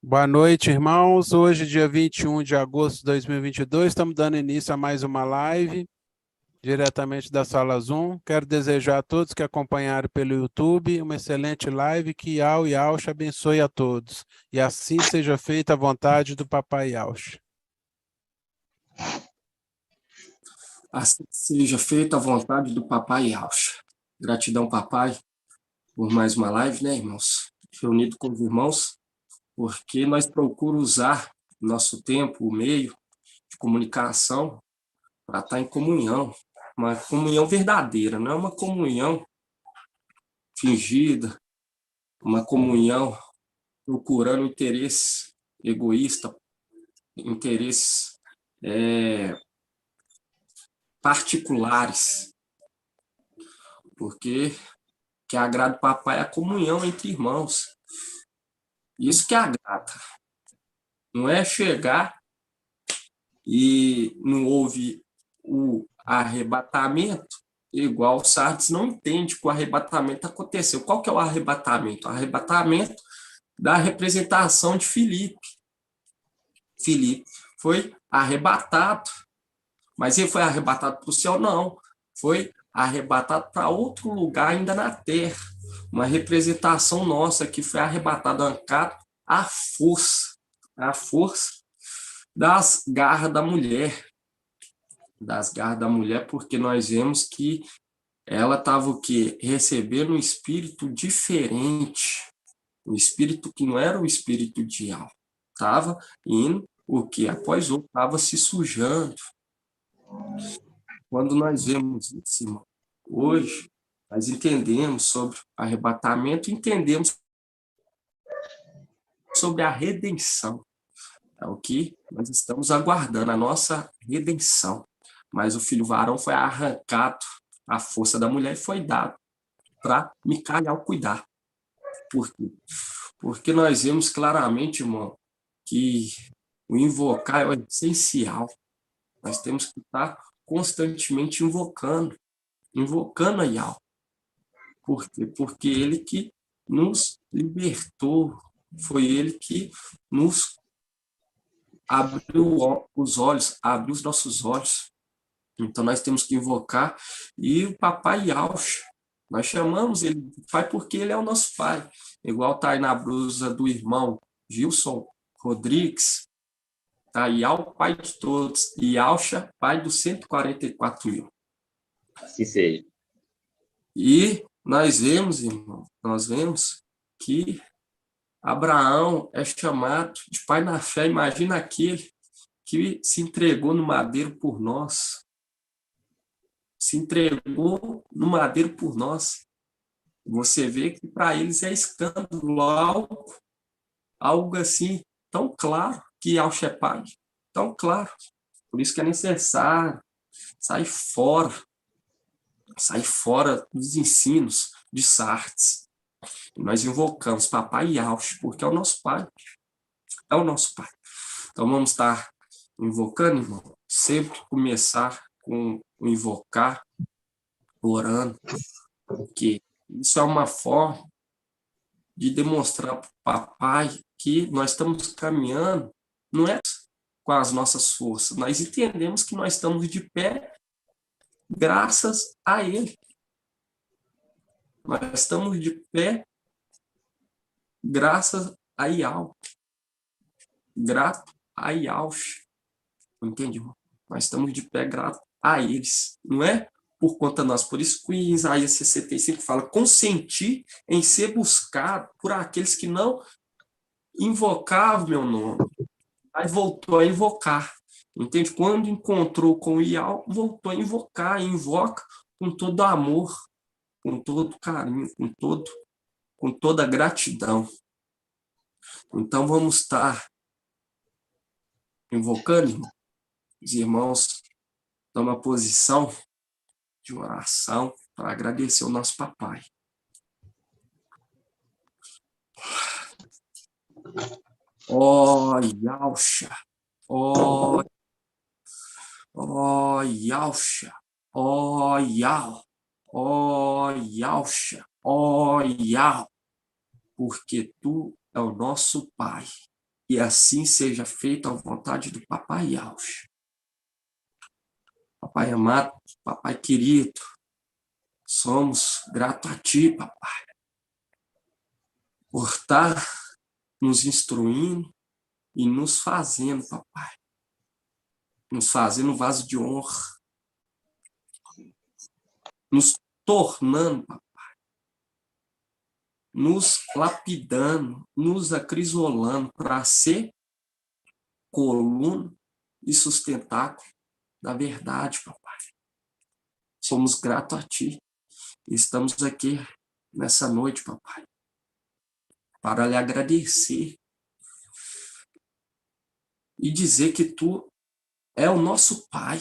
Boa noite, irmãos. Hoje, dia 21 de agosto de 2022, estamos dando início a mais uma live, diretamente da Sala Zoom. Quero desejar a todos que acompanharam pelo YouTube uma excelente live, que Yau e Yaush abençoe a todos. E assim seja feita a vontade do Papai Yaush. Assim seja feita a vontade do Papai Yaush. Gratidão, Papai, por mais uma live, né, irmãos? Reunido com os irmãos, porque nós procuramos usar nosso tempo, o meio de comunicação, para estar em comunhão, uma comunhão verdadeira, não é uma comunhão fingida, uma comunhão procurando interesses egoístas, interesses particulares, porque que agrada o Papai é a comunhão entre irmãos. Isso que agrada. Não é chegar e não houve o arrebatamento, igual o Sardes não entende que o arrebatamento aconteceu. Qual que é o arrebatamento? O arrebatamento da representação de Filipe. Filipe foi arrebatado, mas ele foi arrebatado para o céu? Não. Foi arrebatado para outro lugar ainda na terra. Uma representação nossa que foi arrebatada, arrancado à força das garras da mulher, porque nós vemos que ela estava o quê? Recebendo um espírito diferente, um espírito que não era o espírito de alma, estava indo o que após outro, estava se sujando. Quando nós vemos isso, irmão, hoje, nós entendemos sobre arrebatamento, entendemos sobre a redenção. É o que nós estamos aguardando, a nossa redenção. Mas o filho varão foi arrancado, a força da mulher foi dado para Micael cuidar. Por quê? Porque nós vemos claramente, irmão, que o invocar é essencial. Nós temos que estar constantemente invocando a Yahweh. Por quê? Porque ele que nos libertou, foi ele que nos abriu os olhos, abriu os nossos olhos. Então nós temos que invocar, e o Papai Yaush, nós chamamos ele de pai porque ele é o nosso pai. Igual está aí na blusa do irmão Gilson Rodrigues, tá aí ao pai de todos, e Yausha, pai dos 144 mil. Assim seja. E nós vemos, irmão, que Abraão é chamado de pai na fé. Imagina aquele que se entregou no madeiro por nós. Se entregou no madeiro por nós. Você vê que para eles é escândalo, algo assim tão claro que Yausha é pai. Tão claro. Por isso que é necessário sair fora dos ensinos de Sardes. E nós invocamos Papai Yaush, porque é o nosso pai. É o nosso pai. Então vamos estar invocando, irmão. Sempre começar com o invocar, orando, porque isso é uma forma de demonstrar para o papai que nós estamos caminhando, não é com as nossas forças, nós entendemos que nós estamos de pé graças a ele. Nós estamos de pé graças a Yau. Grato a Yaush. Entende, irmão? Nós estamos de pé grato a eles. Não é por conta de nós. Por isso que em Isaías 65 fala: consentir em ser buscado por aqueles que não invocavam meu nome. Aí voltou a invocar. Entende? Quando encontrou com o Iau, voltou a invocar. E invoca com todo amor, com todo carinho, com toda gratidão. Então vamos estar invocando, irmão. Os irmãos tomam a posição de oração para agradecer o nosso papai. Ó Yausha, ó Yausha, ó Yau, ó Yausha, ó Yau, porque tu é o nosso pai. E assim seja feita a vontade do Papai Yaush. Papai amado, Papai querido, somos gratos a Ti, Papai, por estar nos instruindo e nos fazendo, Papai, nos fazendo vaso de honra, nos tornando, Papai, nos lapidando, nos acrisolando para ser coluna e sustentáculo da verdade, Papai. Somos gratos a Ti. Estamos aqui nessa noite, Papai, para lhe agradecer e dizer que Tu é o nosso Pai.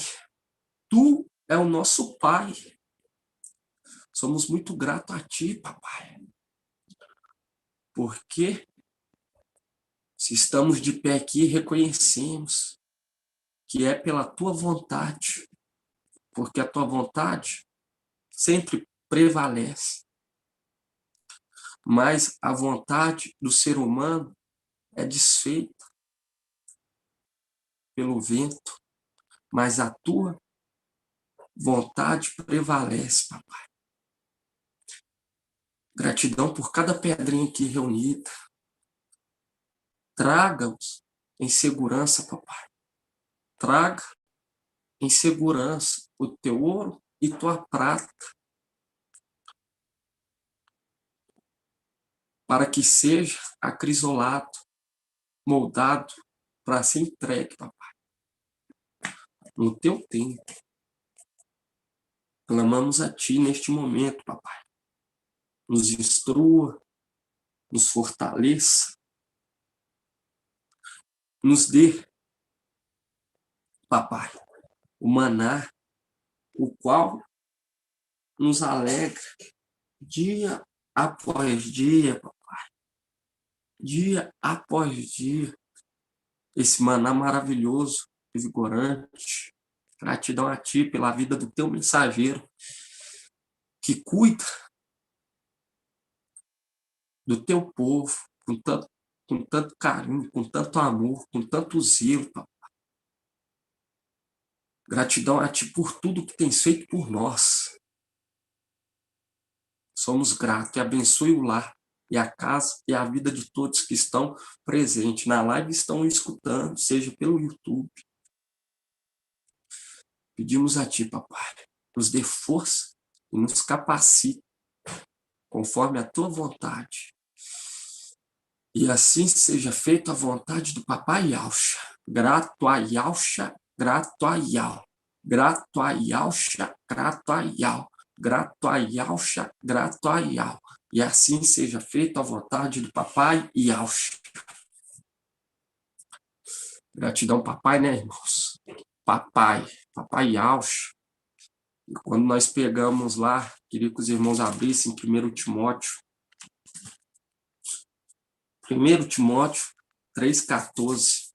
Tu é o nosso Pai. Somos muito gratos a Ti, Papai. Porque se estamos de pé aqui, reconhecemos que é pela Tua vontade, porque a Tua vontade sempre prevalece. Mas a vontade do ser humano é desfeita pelo vento, mas a Tua vontade prevalece, Papai. Gratidão por cada pedrinha aqui reunida. Traga-os em segurança, Papai. Traga em segurança o Teu ouro e Tua prata, para que seja acrisolado, moldado, para ser entregue, Papai, no Teu tempo. Clamamos a Ti neste momento, Papai. Nos instrua, nos fortaleça, nos dê, Papai, o maná, o qual nos alegra dia após dia, Papai. Dia após dia. Esse maná maravilhoso, revigorante. Gratidão a Ti pela vida do Teu mensageiro, que cuida do Teu povo com tanto carinho, com tanto amor, com tanto zelo, Papai. Gratidão a Ti por tudo que tens feito por nós. Somos gratos e abençoe o lar e a casa e a vida de todos que estão presentes na live e estão escutando, seja pelo YouTube. Pedimos a Ti, Papai, nos dê força e nos capacite conforme a Tua vontade. E assim seja feita a vontade do Papai Yaucha. Grato a Yaucha, grato a Yau. Grato a Yaucha, grato a Yau. Grato a Yaucha, grato a Yau. E assim seja feita a vontade do Papai Yaucha. Gratidão, Papai, né, irmãos? Papai Yaucha. E quando nós pegamos lá, queria que os irmãos abrissem 1 Timóteo. 1 Timóteo 3,14.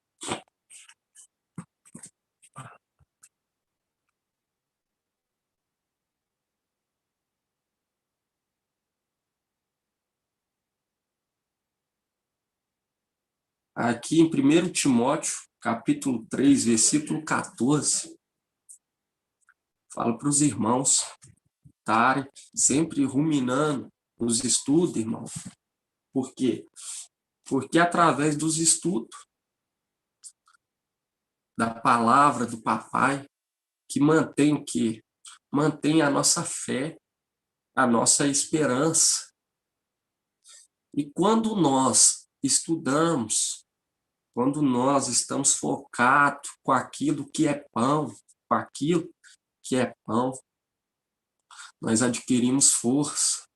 Aqui em 1 Timóteo, capítulo 3, versículo 14, fala para os irmãos estarem sempre ruminando nos estudos, irmão. Por quê? Porque através dos estudos da palavra do Papai, que mantém o quê? Mantém a nossa fé, a nossa esperança. E quando nós estudamos, quando nós estamos focados com aquilo que é pão, com aquilo que é pão, nós adquirimos força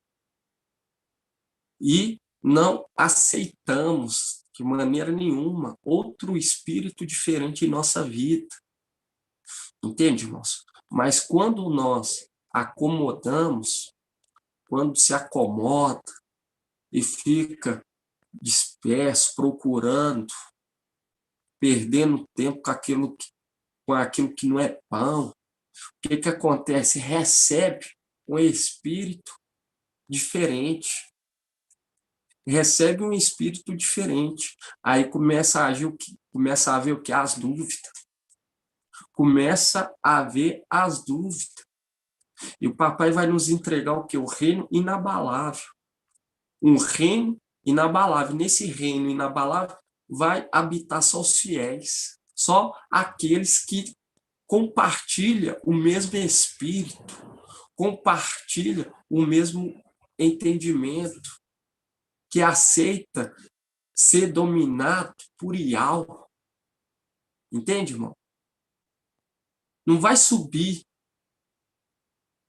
e não aceitamos de maneira nenhuma outro espírito diferente em nossa vida. Entende, irmãos? Mas quando nós acomodamos, quando se acomoda e fica disperso, procurando, perdendo tempo com aquilo que não é pão, o que acontece? Recebe um espírito diferente. recebe um espírito diferente. Aí começa a agir começa a ver o que? As dúvidas. Começa a ver as dúvidas. E o papai vai nos entregar o que? O reino inabalável. Um reino inabalável. Nesse reino inabalável vai habitar só os fiéis, só aqueles que compartilham o mesmo espírito, compartilham o mesmo entendimento, que aceita ser dominado por Ial. Entende, irmão? Não vai subir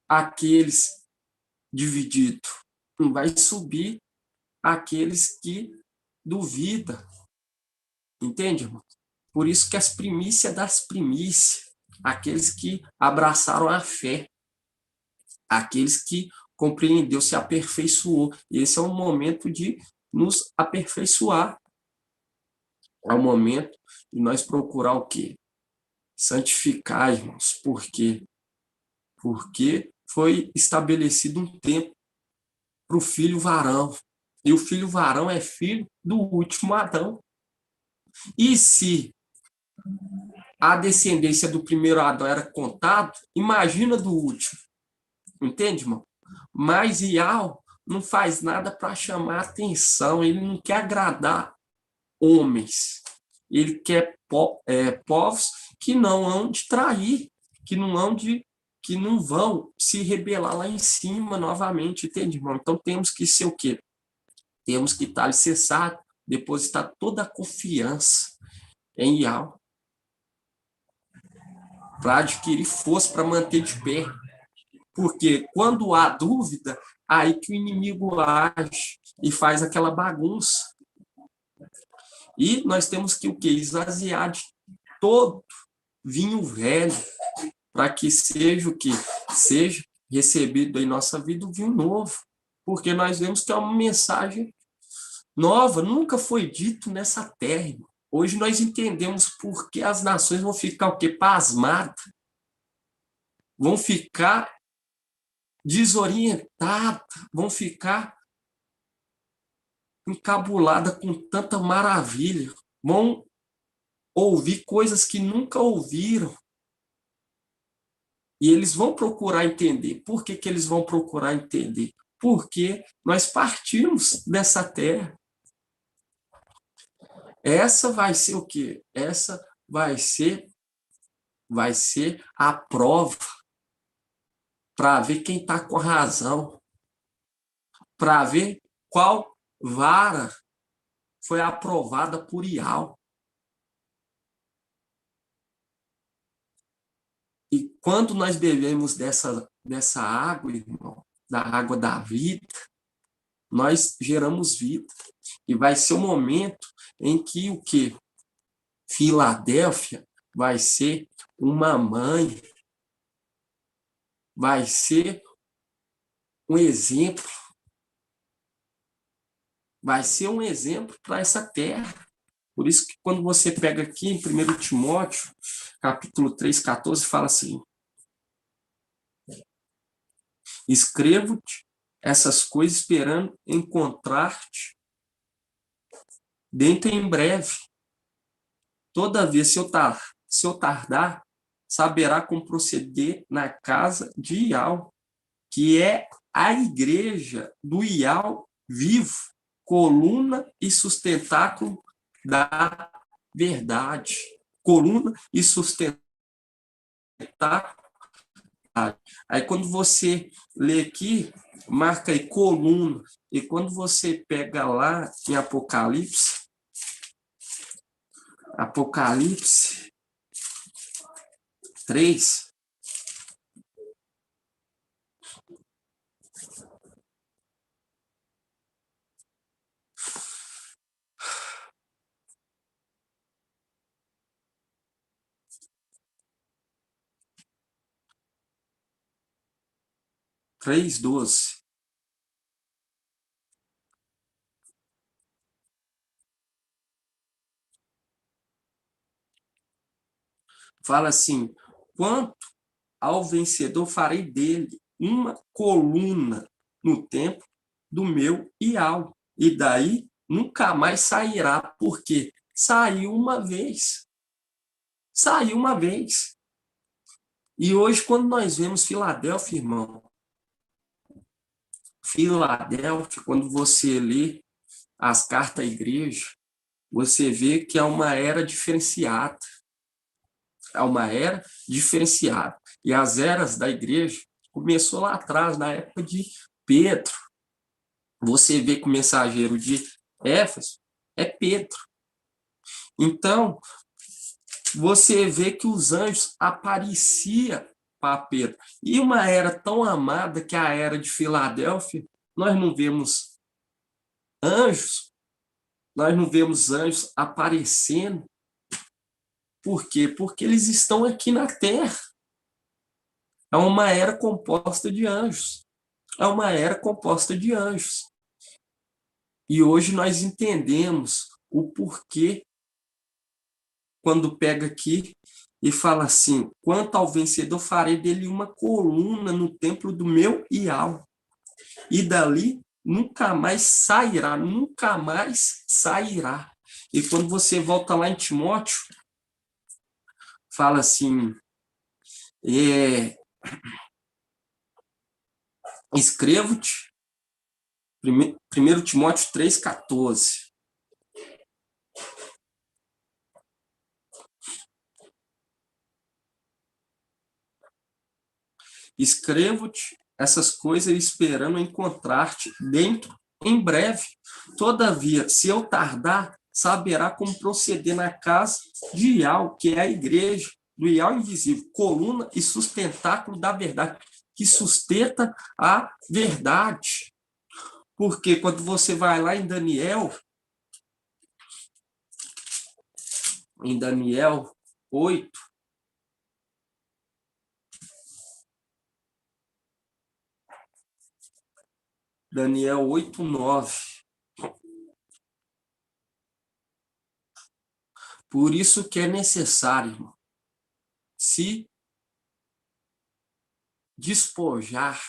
aqueles divididos. Não vai subir aqueles que duvidam. Entende, irmão? Por isso que as primícias das primícias, aqueles que abraçaram a fé, aqueles que compreendeu, se aperfeiçoou. Esse é o momento de nos aperfeiçoar. É o momento de nós procurar o quê? Santificar, irmãos. Por quê? Porque foi estabelecido um tempo para o filho varão. E o filho varão é filho do último Adão. E se a descendência do primeiro Adão era contada, imagina do último. Entende, irmão? Mas Ial não faz nada para chamar atenção, ele não quer agradar homens. Ele quer povos que não hão de trair, que não vão se rebelar lá em cima novamente, entende, irmão? Então temos que ser o quê? Temos que estar alicerçados, depositar toda a confiança em Ial, para adquirir força, para manter de pé. Porque quando há dúvida, aí que o inimigo age e faz aquela bagunça. E nós temos que o quê? Esvaziar de todo vinho velho, para que seja o quê? Seja recebido em nossa vida o vinho novo. Porque nós vemos que é uma mensagem nova, nunca foi dito nessa terra. Irmão. Hoje nós entendemos por que as nações vão ficar o quê? Pasmadas. Vão ficar desorientadas, vão ficar encabuladas com tanta maravilha. Vão ouvir coisas que nunca ouviram. E eles vão procurar entender. Por que eles vão procurar entender? Porque nós partimos dessa terra. Essa vai ser o quê? Essa vai ser a prova para ver quem está com a razão, para ver qual vara foi aprovada por Ial. E quando nós bebemos dessa água, irmão, da água da vida, nós geramos vida. E vai ser o momento em que o quê? Filadélfia vai ser uma mãe, vai ser um exemplo, vai ser um exemplo para essa terra. Por isso que quando você pega aqui em 1 Timóteo, capítulo 3,14, fala assim: escrevo-te essas coisas esperando encontrar-te dentro em breve. Todavia, se eu tardar, saberá como proceder na casa de Ial, que é a igreja do Ial vivo, coluna e sustentáculo da verdade. Coluna e sustentáculo. Aí quando você lê aqui, marca aí coluna. E quando você pega lá em Apocalipse 3, três 12. Fala assim: quanto ao vencedor, farei dele uma coluna no templo do meu Ial, e daí nunca mais sairá, porque saiu uma vez. Saiu uma vez. E hoje, quando nós vemos Filadélfia, irmão, Filadélfia, quando você lê as cartas à igreja, você vê que é uma era diferenciada. É uma era diferenciada. E as eras da igreja começou lá atrás, na época de Pedro. Você vê que o mensageiro de Éfeso é Pedro. Então, você vê que os anjos apareciam para Pedro. E uma era tão amada que a era de Filadélfia, nós não vemos anjos, nós não vemos anjos aparecendo. Por quê? Porque eles estão aqui na Terra. É uma era composta de anjos. É uma era composta de anjos. E hoje nós entendemos o porquê quando pega aqui e fala assim: quanto ao vencedor, farei dele uma coluna no templo do meu Iau. E dali nunca mais sairá, nunca mais sairá. E quando você volta lá em Timóteo, fala assim: escrevo-te, 1 Timóteo 3,14. Escrevo-te essas coisas esperando encontrar-te dentro em breve. Todavia, se eu tardar, saberá como proceder na casa de Iau, que é a igreja do Iau invisível, coluna e sustentáculo da verdade, que sustenta a verdade. Porque quando você vai lá em Daniel 8, Daniel 8:9. Por isso que é necessário, irmão, se despojar,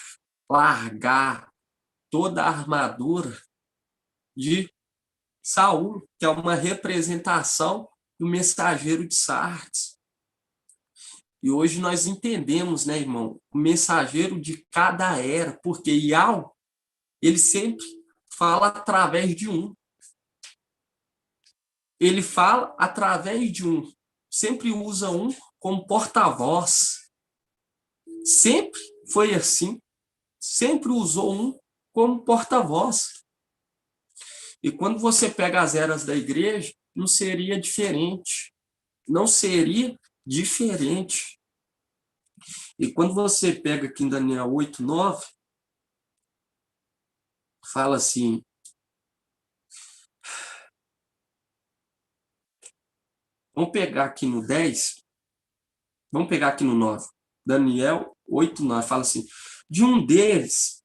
largar toda a armadura de Saul, que é uma representação do mensageiro de Sardes. E hoje nós entendemos, né, irmão, o mensageiro de cada era, porque Iau, ele sempre fala através de um. Ele fala através de um. Sempre usa um como porta-voz. Sempre foi assim. Sempre usou um como porta-voz. E quando você pega as eras da igreja, não seria diferente. Não seria diferente. E quando você pega aqui em Daniel 8:9, fala assim: vamos pegar aqui no 10, vamos pegar aqui no 9. Daniel 8:9 fala assim: de um deles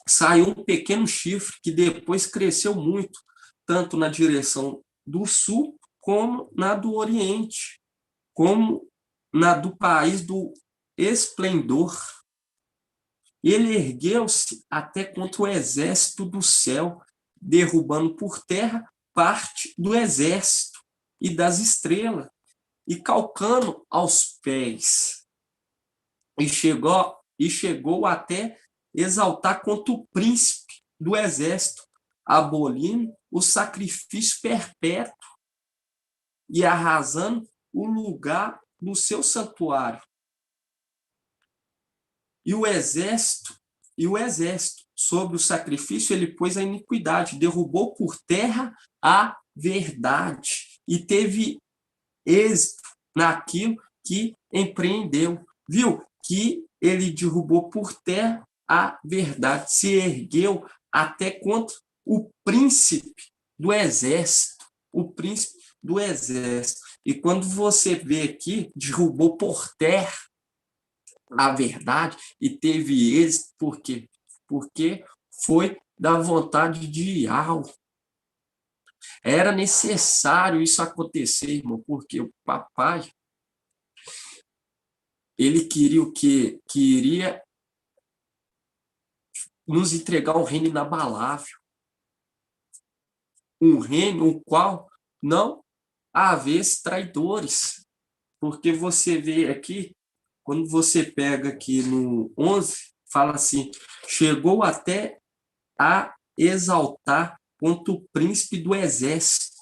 saiu um pequeno chifre que depois cresceu muito, tanto na direção do sul como na do oriente, como na do país do esplendor. Ele ergueu-se até contra o exército do céu, derrubando por terra parte do exército e das estrelas, e calcando aos pés. E chegou até exaltar contra o príncipe do exército, abolindo o sacrifício perpétuo e arrasando o lugar do seu santuário. E o exército, sobre o sacrifício, ele pôs a iniquidade, derrubou por terra a verdade e teve êxito naquilo que empreendeu. Viu? Que ele derrubou por terra a verdade, se ergueu até contra o príncipe do exército. O príncipe do exército. E quando você vê aqui, derrubou por terra a verdade e teve êxito, por quê? Porque foi da vontade de Iau. Era necessário isso acontecer, irmão, porque o papai, ele queria o quê? Queria nos entregar um reino inabalável. um reino o qual não havesse traidores. Porque você vê aqui, quando você pega aqui no 11, fala assim, chegou até a exaltar contra o príncipe do exército,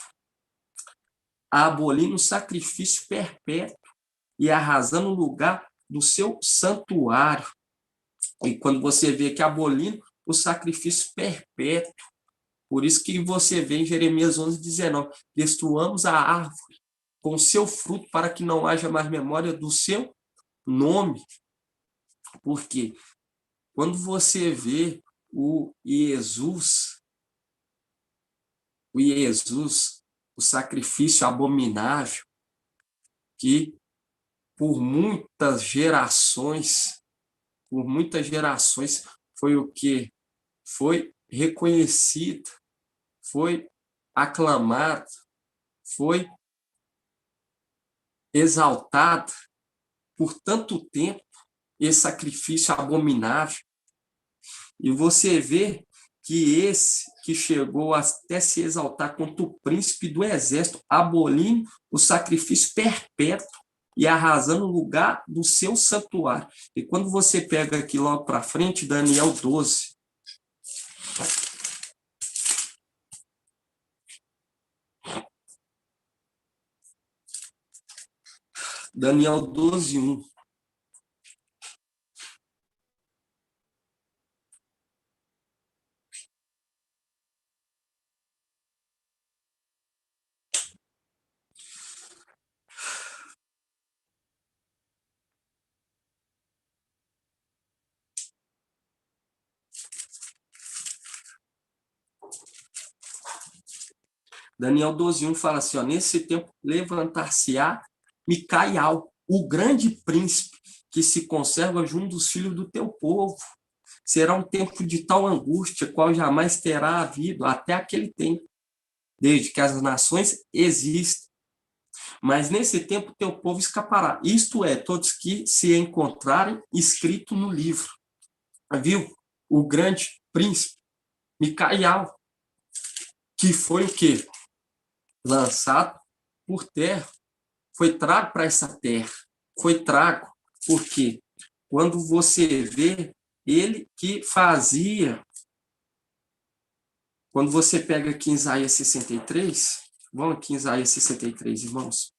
abolindo o sacrifício perpétuo e arrasando o lugar do seu santuário. E quando você vê que abolindo o sacrifício perpétuo, por isso que você vê em Jeremias 11:19, destruamos a árvore com seu fruto para que não haja mais memória do seu nome. Porque quando você vê o Jesus, o sacrifício abominável, que por muitas gerações foi o que foi reconhecido, foi aclamado, foi exaltado por tanto tempo, esse sacrifício abominável. E você vê que esse que chegou até se exaltar contra o príncipe do exército, abolindo o sacrifício perpétuo e arrasando o lugar do seu santuário. E quando você pega aqui logo para frente, Daniel 12, Daniel 12:1. Daniel 12:1 fala assim, ó, nesse tempo levantar-se-á Micaial, o grande príncipe, que se conserva junto dos filhos do teu povo. Será um tempo de tal angústia, qual jamais terá havido até aquele tempo, desde que as nações existem. Mas nesse tempo teu povo escapará. Isto é, todos que se encontrarem escrito no livro. Viu? O grande príncipe, Micaial, que foi o quê? Lançado por terra. Foi trago para essa terra. Foi trago porque quando você vê ele que fazia, quando você pega aqui em Isaías 63, vamos aqui em Isaías 63, irmãos.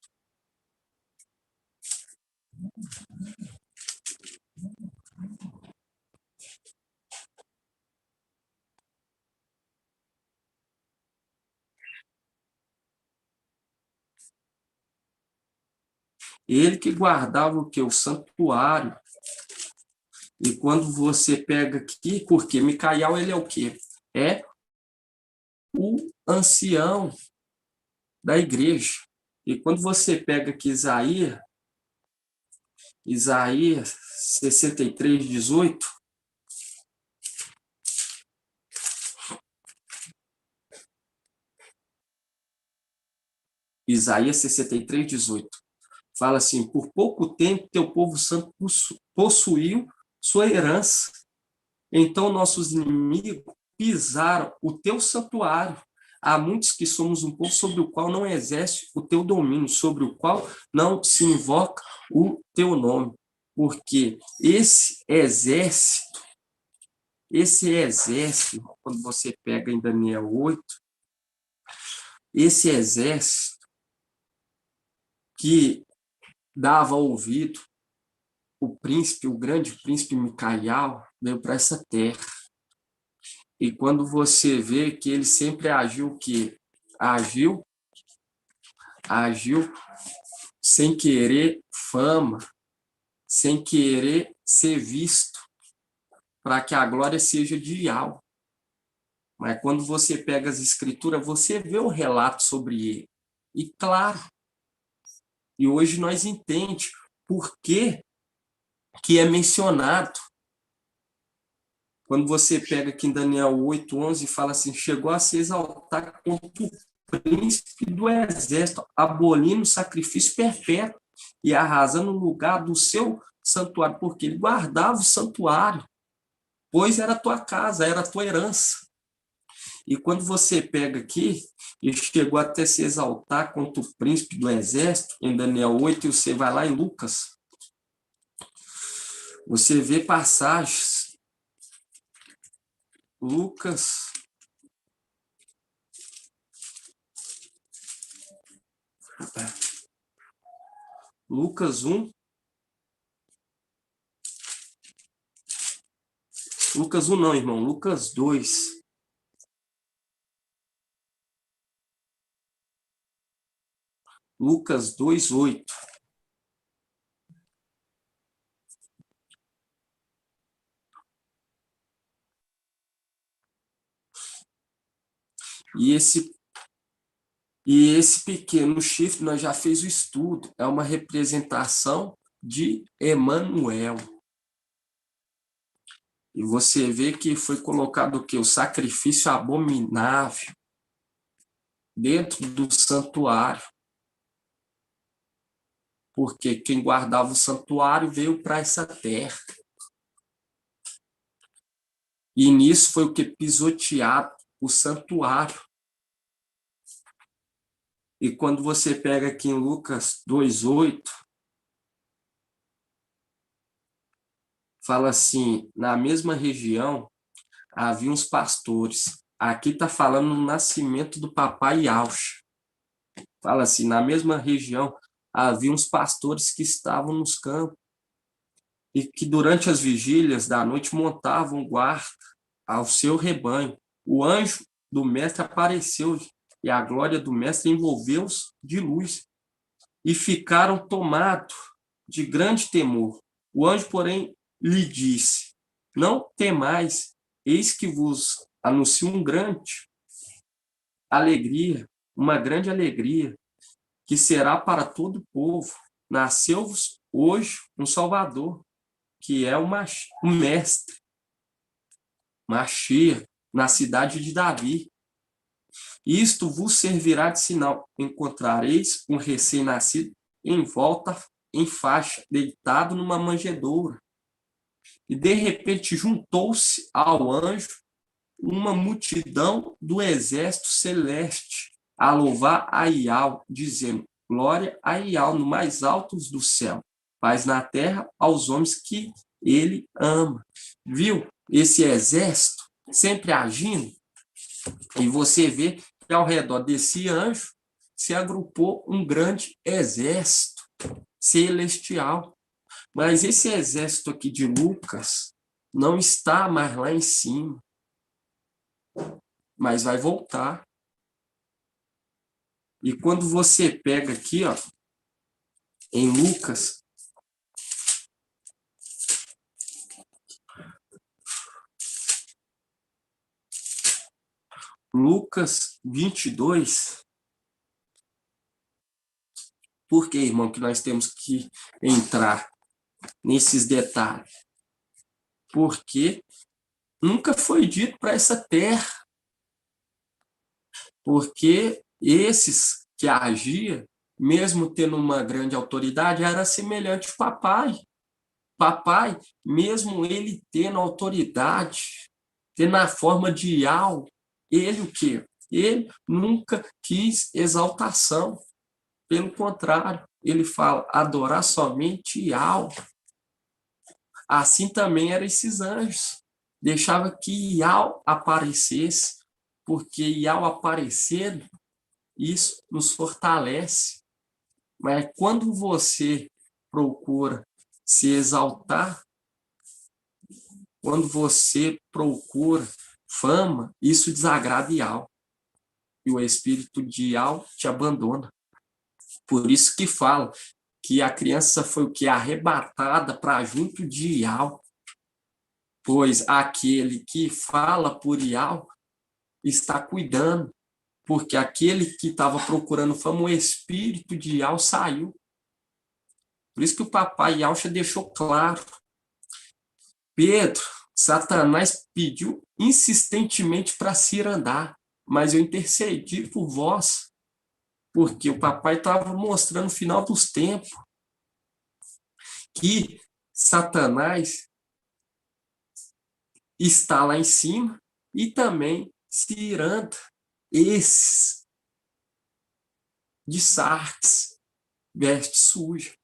Ele que guardava o que? O santuário. E quando você pega aqui, porque Micaial, ele é o quê? É o ancião da igreja. E quando você pega aqui Isaías 63:18, Isaías 63:18, fala assim, por pouco tempo teu povo santo possuiu sua herança. Então nossos inimigos pisaram o teu santuário. Há muitos que somos um povo sobre o qual não exerce o teu domínio, sobre o qual não se invoca o teu nome. Porque esse exército, quando você pega em Daniel 8, esse exército que dava ouvido o príncipe, o grande príncipe Micaial, veio para essa terra. E quando você vê que ele sempre agiu o quê? Agiu sem querer fama, sem querer ser visto, para que a glória seja de Yahweh. Mas quando você pega as escrituras, você vê o relato sobre ele. E claro, e hoje nós entendemos por que é mencionado. Quando você pega aqui em Daniel 8:11 e fala assim, chegou a se exaltar contra o príncipe do exército, abolindo o sacrifício perpétuo e arrasando o lugar do seu santuário, porque ele guardava o santuário, pois era a tua casa, era a tua herança. E quando você pega aqui, ele chegou até se exaltar contra o príncipe do exército, em Daniel 8, e você vai lá em Lucas, você vê passagens. Lucas. Lucas 1. Lucas 1 não, irmão. Lucas 2. Lucas 2, 8. E esse pequeno chifre, nós já fez o estudo. É uma representação de Emanuel. E você vê que foi colocado o quê? O sacrifício abominável dentro do santuário. Porque quem guardava o santuário veio para essa terra. E nisso foi o que? Pisoteado o santuário. E quando você pega aqui em Lucas 2:8, fala assim, na mesma região havia uns pastores. Aqui está falando no nascimento do papai Yaucha. Fala assim, na mesma região havia uns pastores que estavam nos campos e que durante as vigílias da noite montavam guarda ao seu rebanho. O anjo do mestre apareceu e a glória do mestre envolveu-os de luz e ficaram tomados de grande temor. O anjo, porém, lhe disse, não temais, eis que vos anuncio uma grande alegria, que será para todo o povo. Nasceu-vos hoje um Salvador, que é o Mestre, Machia, na cidade de Davi. Isto vos servirá de sinal. Encontrareis um recém-nascido em volta, em faixa, deitado numa manjedoura. E de repente juntou-se ao anjo uma multidão do exército celeste a louvar a Iau, dizendo, glória a Iau no mais altos do céu, paz na terra aos homens que ele ama. Viu esse exército sempre agindo? E você vê que ao redor desse anjo se agrupou um grande exército celestial. Mas esse exército aqui de Lucas não está mais lá em cima, mas vai voltar. E quando você pega aqui, ó, em Lucas 22, por que, irmão, que nós temos que entrar nesses detalhes? Porque nunca foi dito para essa terra. Porque esses que agiam, mesmo tendo uma grande autoridade, era semelhante ao papai. Papai, mesmo ele tendo autoridade, tendo a forma de algo, ele o quê? Ele nunca quis exaltação. Pelo contrário, ele fala, adorar somente algo. Assim também eram esses anjos. Deixava que Iau aparecesse, porque Iau aparecendo, isso nos fortalece. Mas quando você procura se exaltar, quando você procura fama, isso desagrada Iau. E o espírito de Iau te abandona. Por isso que fala que a criança foi o que? Arrebatada para junto de Iau. Pois aquele que fala por Iau está cuidando, porque aquele que estava procurando fama, o espírito de Iau saiu. Por isso que o papai Yaucha deixou claro. Pedro, Satanás pediu insistentemente para se andar, mas eu intercedi por vós, porque o papai estava mostrando no final dos tempos que Satanás está lá em cima e também Ciranda, esses de Sardes, veste suja.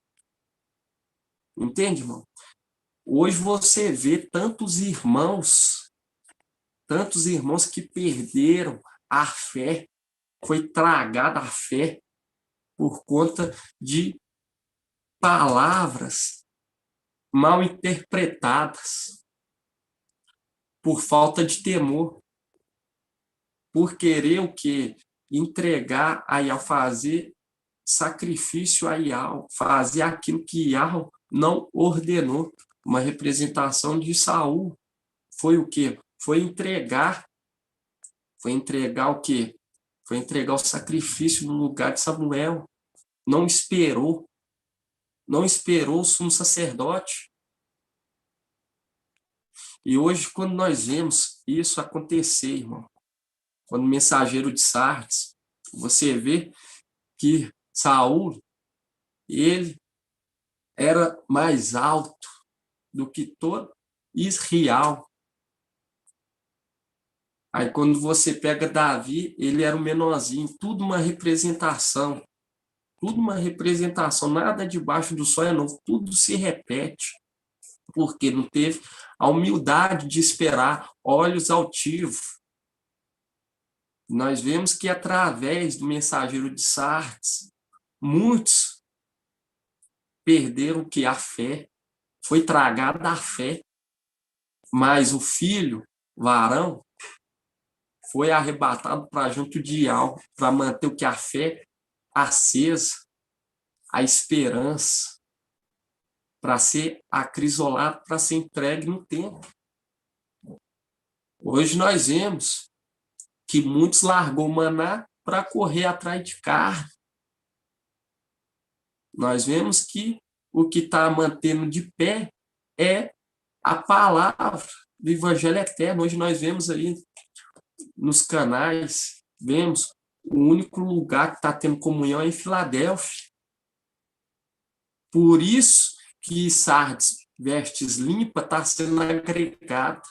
Entende, irmão? Hoje você vê tantos irmãos que perderam a fé, foi tragada a fé por conta de palavras mal interpretadas, por falta de temor, por querer o quê? Entregar a Ial, fazer sacrifício a Ial, fazer aquilo que Ial não ordenou. Uma representação de Saul foi o quê? Foi entregar o quê? Foi entregar o sacrifício no lugar de Samuel. Não esperou o sumo sacerdote. E hoje, quando nós vemos isso acontecer, irmão, quando o mensageiro de Sardes, você vê que Saul, ele era mais alto do que todo Israel. Aí quando você pega Davi, ele era o menorzinho, tudo uma representação, nada debaixo do sol é novo, tudo se repete, porque não teve a humildade de esperar, olhos altivos. Nós vemos que através do mensageiro de Sardes, muitos perderam que a fé, foi tragada a fé, mas o filho, varão, foi arrebatado para junto de Ial, para manter o que a fé acesa, a esperança, para ser acrisolado, para ser entregue no tempo. Hoje nós vemos que muitos largou o maná para correr atrás de carne. Nós vemos que o que está mantendo de pé é a palavra do Evangelho Eterno. Hoje nós vemos aí nos canais, vemos o único lugar que está tendo comunhão é em Filadélfia. Por isso que Sardes, vestes limpas, está sendo agregado.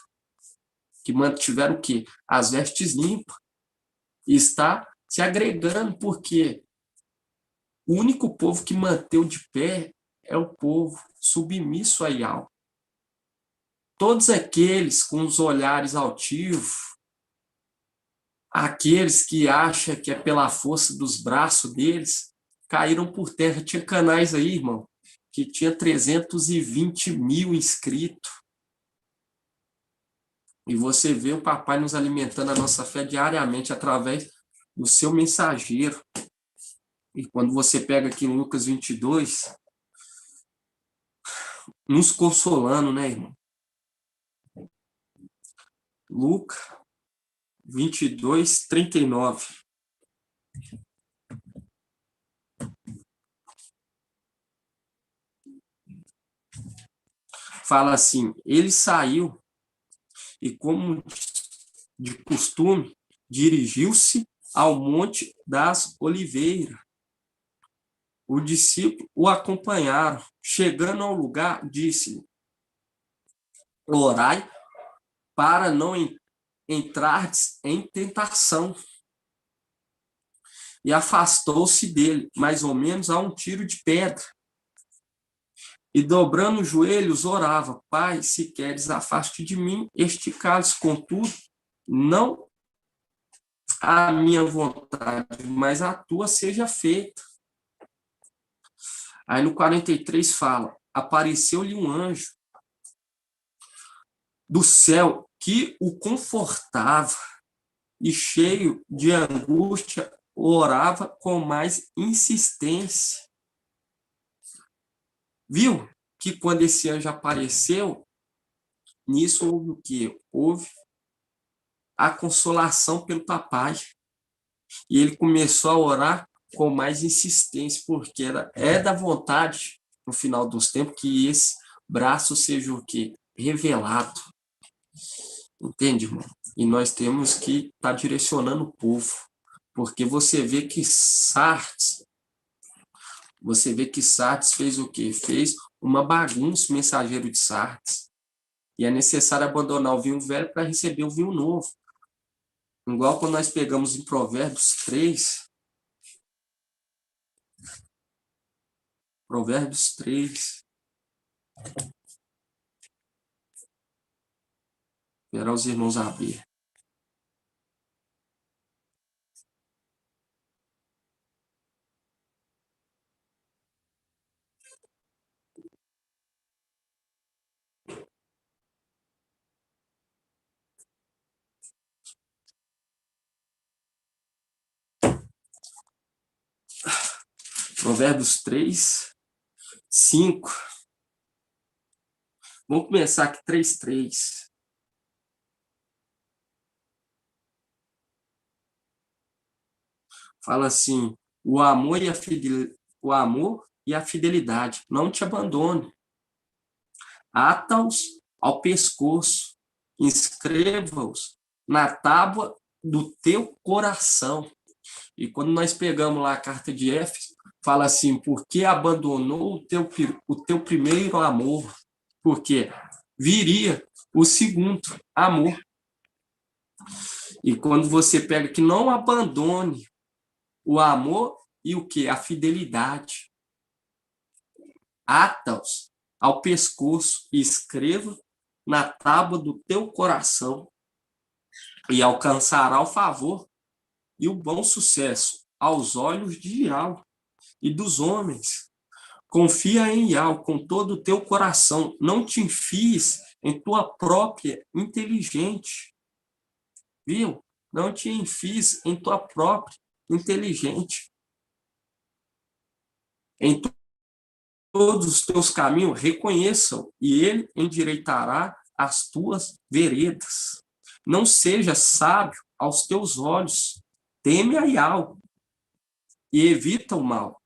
Que mantiveram o quê? As vestes limpas. E está se agregando, porque o único povo que manteve de pé é o povo submisso a Ial. Todos aqueles com os olhares altivos, aqueles que acham que é pela força dos braços deles, caíram por terra. Tinha canais aí, irmão, que tinha 320 mil inscritos. E você vê o papai nos alimentando a nossa fé diariamente através do seu mensageiro. E quando você pega aqui em Lucas 22, nos consolando, né, irmão? Lucas 22, 39. Fala assim, ele saiu e, como de costume, dirigiu-se ao Monte das Oliveiras. Os discípulos o acompanharam. Chegando ao lugar, disse-lhe: orai para não entrardes em tentação. E afastou-se dele, mais ou menos a um tiro de pedra. E dobrando os joelhos, orava: Pai, se queres, afaste de mim este cálice, contudo, não a minha vontade, mas a tua seja feita. Aí no 43 fala: apareceu-lhe um anjo do céu que o confortava, e cheio de angústia, orava com mais insistência. Viu que quando esse anjo apareceu, nisso houve o quê? Houve a consolação pelo papai. E ele começou a orar com mais insistência, porque é da vontade, no final dos tempos, que esse braço seja o quê? Revelado. Entende, irmão? E nós temos que estar direcionando o povo, porque você vê que Sardes fez o quê? Fez uma bagunça, o mensageiro de Sardes. E é necessário abandonar o vinho velho para receber o vinho novo. Igual quando nós pegamos em Provérbios 3. Provérbios 3. Esperar os irmãos abrir. Provérbios 3, 5. Vamos começar aqui 3:3. Fala assim: o amor e a fidelidade não te abandone. Ata-os ao pescoço, inscreva-os na tábua do teu coração. E quando nós pegamos lá a carta de Éfeso, fala assim: porque abandonou o teu primeiro amor? Porque viria o segundo amor. E quando você pega que não abandone o amor e o que? A fidelidade. Ata-os ao pescoço e escreva na tábua do teu coração, e alcançará o favor e o bom sucesso aos olhos de Yahweh e dos homens. Confia em Yahweh com todo o teu coração, não te enfies em tua própria inteligente. Viu? Não te enfies em tua própria inteligente. Em todos os teus caminhos reconheçam, e ele endireitará as tuas veredas. Não seja sábio aos teus olhos, teme a Yahweh e evita o mal.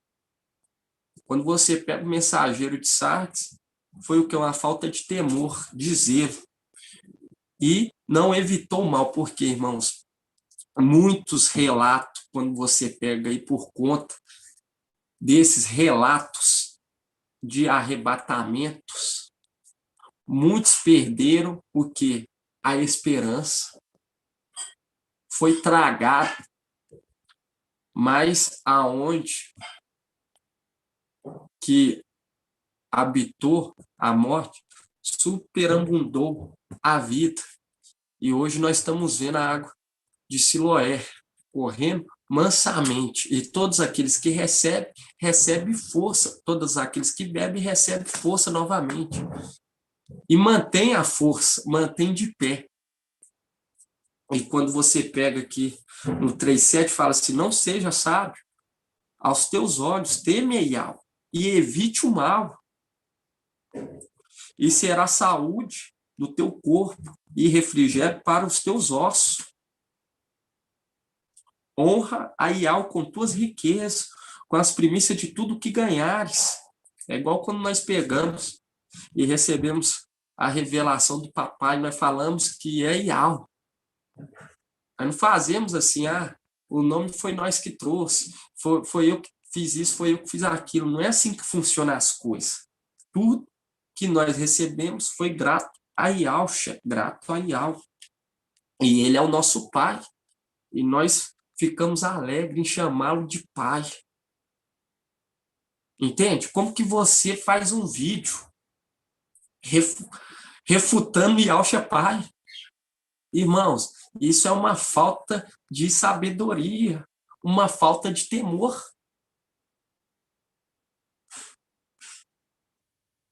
Quando você pega o mensageiro de Sardes, foi o que? Uma falta de temor, de zelo. E não evitou o mal, porque, irmãos, muitos relatos, quando você pega aí por conta desses relatos de arrebatamentos, muitos perderam o quê? A esperança. Foi tragado, mas aonde que habitou a morte, superabundou a vida. E hoje nós estamos vendo a água de Siloé correndo mansamente. E todos aqueles que recebem força. Todos aqueles que bebem, recebem força novamente. E mantém a força, mantém de pé. E quando você pega aqui no 3:7, fala assim: não seja sábio aos teus olhos, teme a Yahweh e evite o mal. E será saúde do teu corpo e refrigério para os teus ossos. Honra a Yahweh com tuas riquezas, com as primícias de tudo que ganhares. É igual quando nós pegamos e recebemos a revelação do papai, nós falamos que é Yahweh. Nós não fazemos assim: o nome foi nós que trouxe, foi eu que fiz isso, foi eu que fiz aquilo. Não é assim que funcionam as coisas. Tudo que nós recebemos foi grato a Yahweh, grato a Yahweh. E ele é o nosso pai. E nós ficamos alegres em chamá-lo de pai. Entende? Como que você faz um vídeo refutando Yahweh pai? Irmãos, isso é uma falta de sabedoria, uma falta de temor.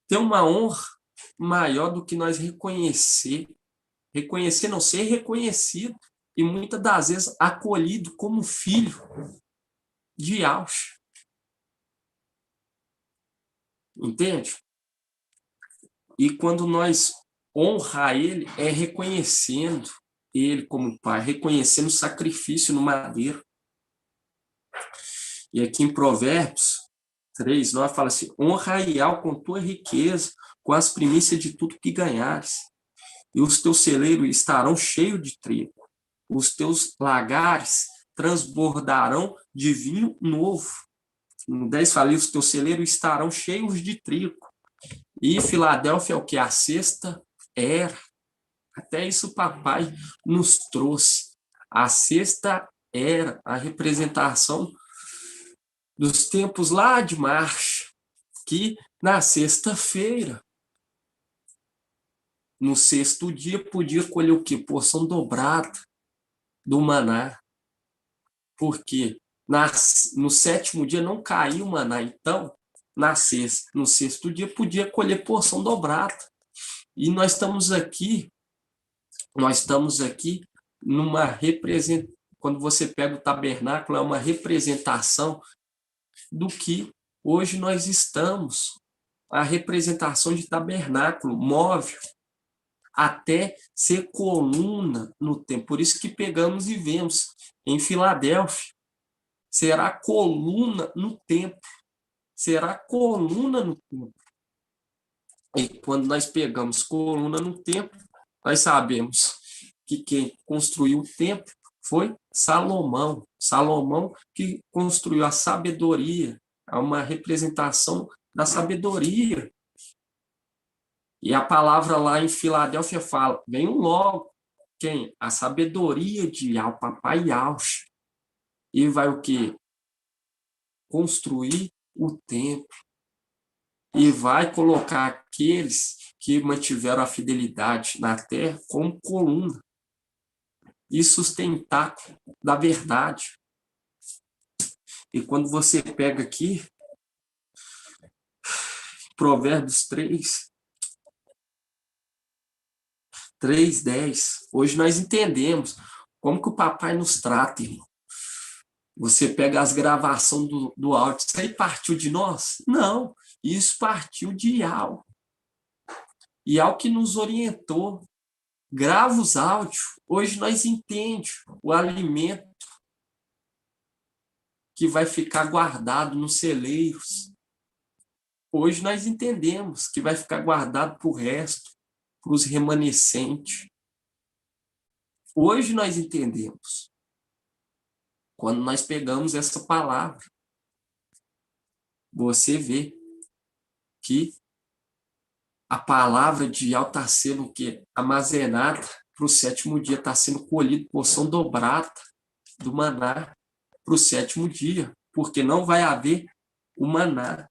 Tem uma honra maior do que nós reconhecer não, ser reconhecido e muitas das vezes acolhido como filho de Yahweh. Entende? E quando nós honrar ele, é reconhecendo ele como pai, reconhecendo o sacrifício no madeiro. E aqui em Provérbios 3, nós fala assim: honra a Yahweh com tua riqueza, com as primícias de tudo que ganhares. E os teus celeiros estarão cheios de trigo. Os teus lagares transbordarão de vinho novo. No 10 fala: os teus celeiros estarão cheios de trigo. E Filadélfia é o que? A sexta era. Até isso o papai nos trouxe. A sexta era a representação dos tempos lá de marcha, que na sexta-feira, no sexto dia, podia colher o quê? Porção dobrada do maná. Porque no sétimo dia não caiu o maná, então no sexto dia podia colher porção dobrada. E nós estamos aqui numa representação. Quando você pega o tabernáculo, é uma representação do que hoje nós estamos. A representação de tabernáculo móvel até ser coluna no templo. Por isso que pegamos e vemos em Filadélfia, será coluna no templo. Será coluna no templo. E quando nós pegamos coluna no templo, nós sabemos que quem construiu o templo foi Salomão. Salomão que construiu a sabedoria, é uma representação da sabedoria. E a palavra lá em Filadélfia fala, venham logo, quem? A sabedoria de Yah, o papai Yahshua. E vai o quê? Construir o templo. E vai colocar aqueles que mantiveram a fidelidade na terra como coluna. E sustentar da verdade. E quando você pega aqui, Provérbios 3:10, hoje nós entendemos como que o papai nos trata, irmão. Você pega as gravações do áudio, isso aí partiu de nós? Não, isso partiu de Yah. Yah que nos orientou. Grava os áudios. Hoje nós entendemos o alimento que vai ficar guardado nos celeiros. Hoje nós entendemos que vai ficar guardado para o resto, para os remanescentes. Hoje nós entendemos. Quando nós pegamos essa palavra, você vê que a palavra de Yah está sendo o quê? Armazenada para o sétimo dia, está sendo colhido porção dobrada do maná para o sétimo dia, porque não vai haver o maná.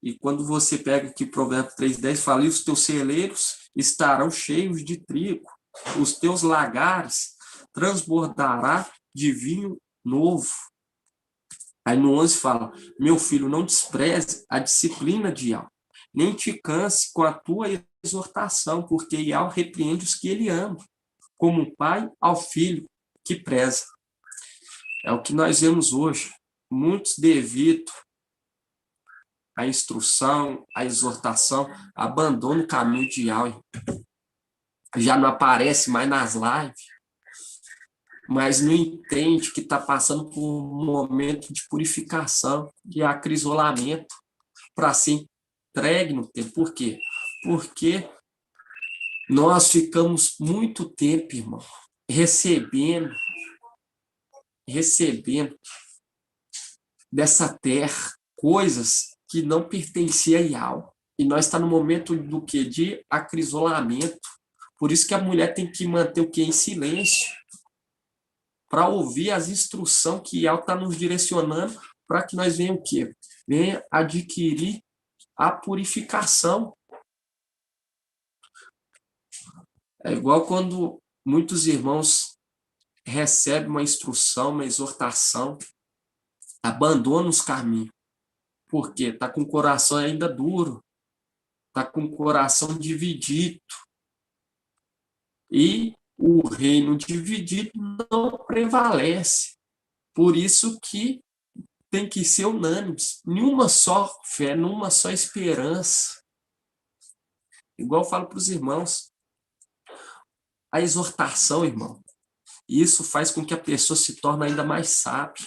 E quando você pega aqui Provérbios 3:10, fala, e os teus celeiros estarão cheios de trigo, os teus lagares transbordará de vinho novo. Aí no 11 fala, meu filho, não despreze a disciplina de Yah, nem te canse com a tua exortação, porque Yah repreende os que ele ama, como um pai ao filho que preza. É o que nós vemos hoje. Muitos, devido à instrução, à exortação, abandonam o caminho de Yah. Já não aparece mais nas lives, mas não entende que está passando por um momento de purificação, de acrisolamento, para ser entregue no tempo. Por quê? Porque nós ficamos muito tempo, irmão, recebendo dessa terra coisas que não pertenciam a Yah. E nós estamos no momento do quê? De acrisolamento. Por isso que a mulher tem que manter o quê? Em silêncio, para ouvir as instruções que Yah está nos direcionando, para que nós venhamos o quê? Venha adquirir a purificação. É igual quando muitos irmãos recebem uma instrução, uma exortação, abandonam os caminhos. Por quê? Está com o coração ainda duro, está com o coração dividido. E o reino dividido não prevalece. Por isso que tem que ser unânimes, numa só fé, numa só esperança. Igual eu falo para os irmãos, a exortação, irmão, isso faz com que a pessoa se torne ainda mais sábia.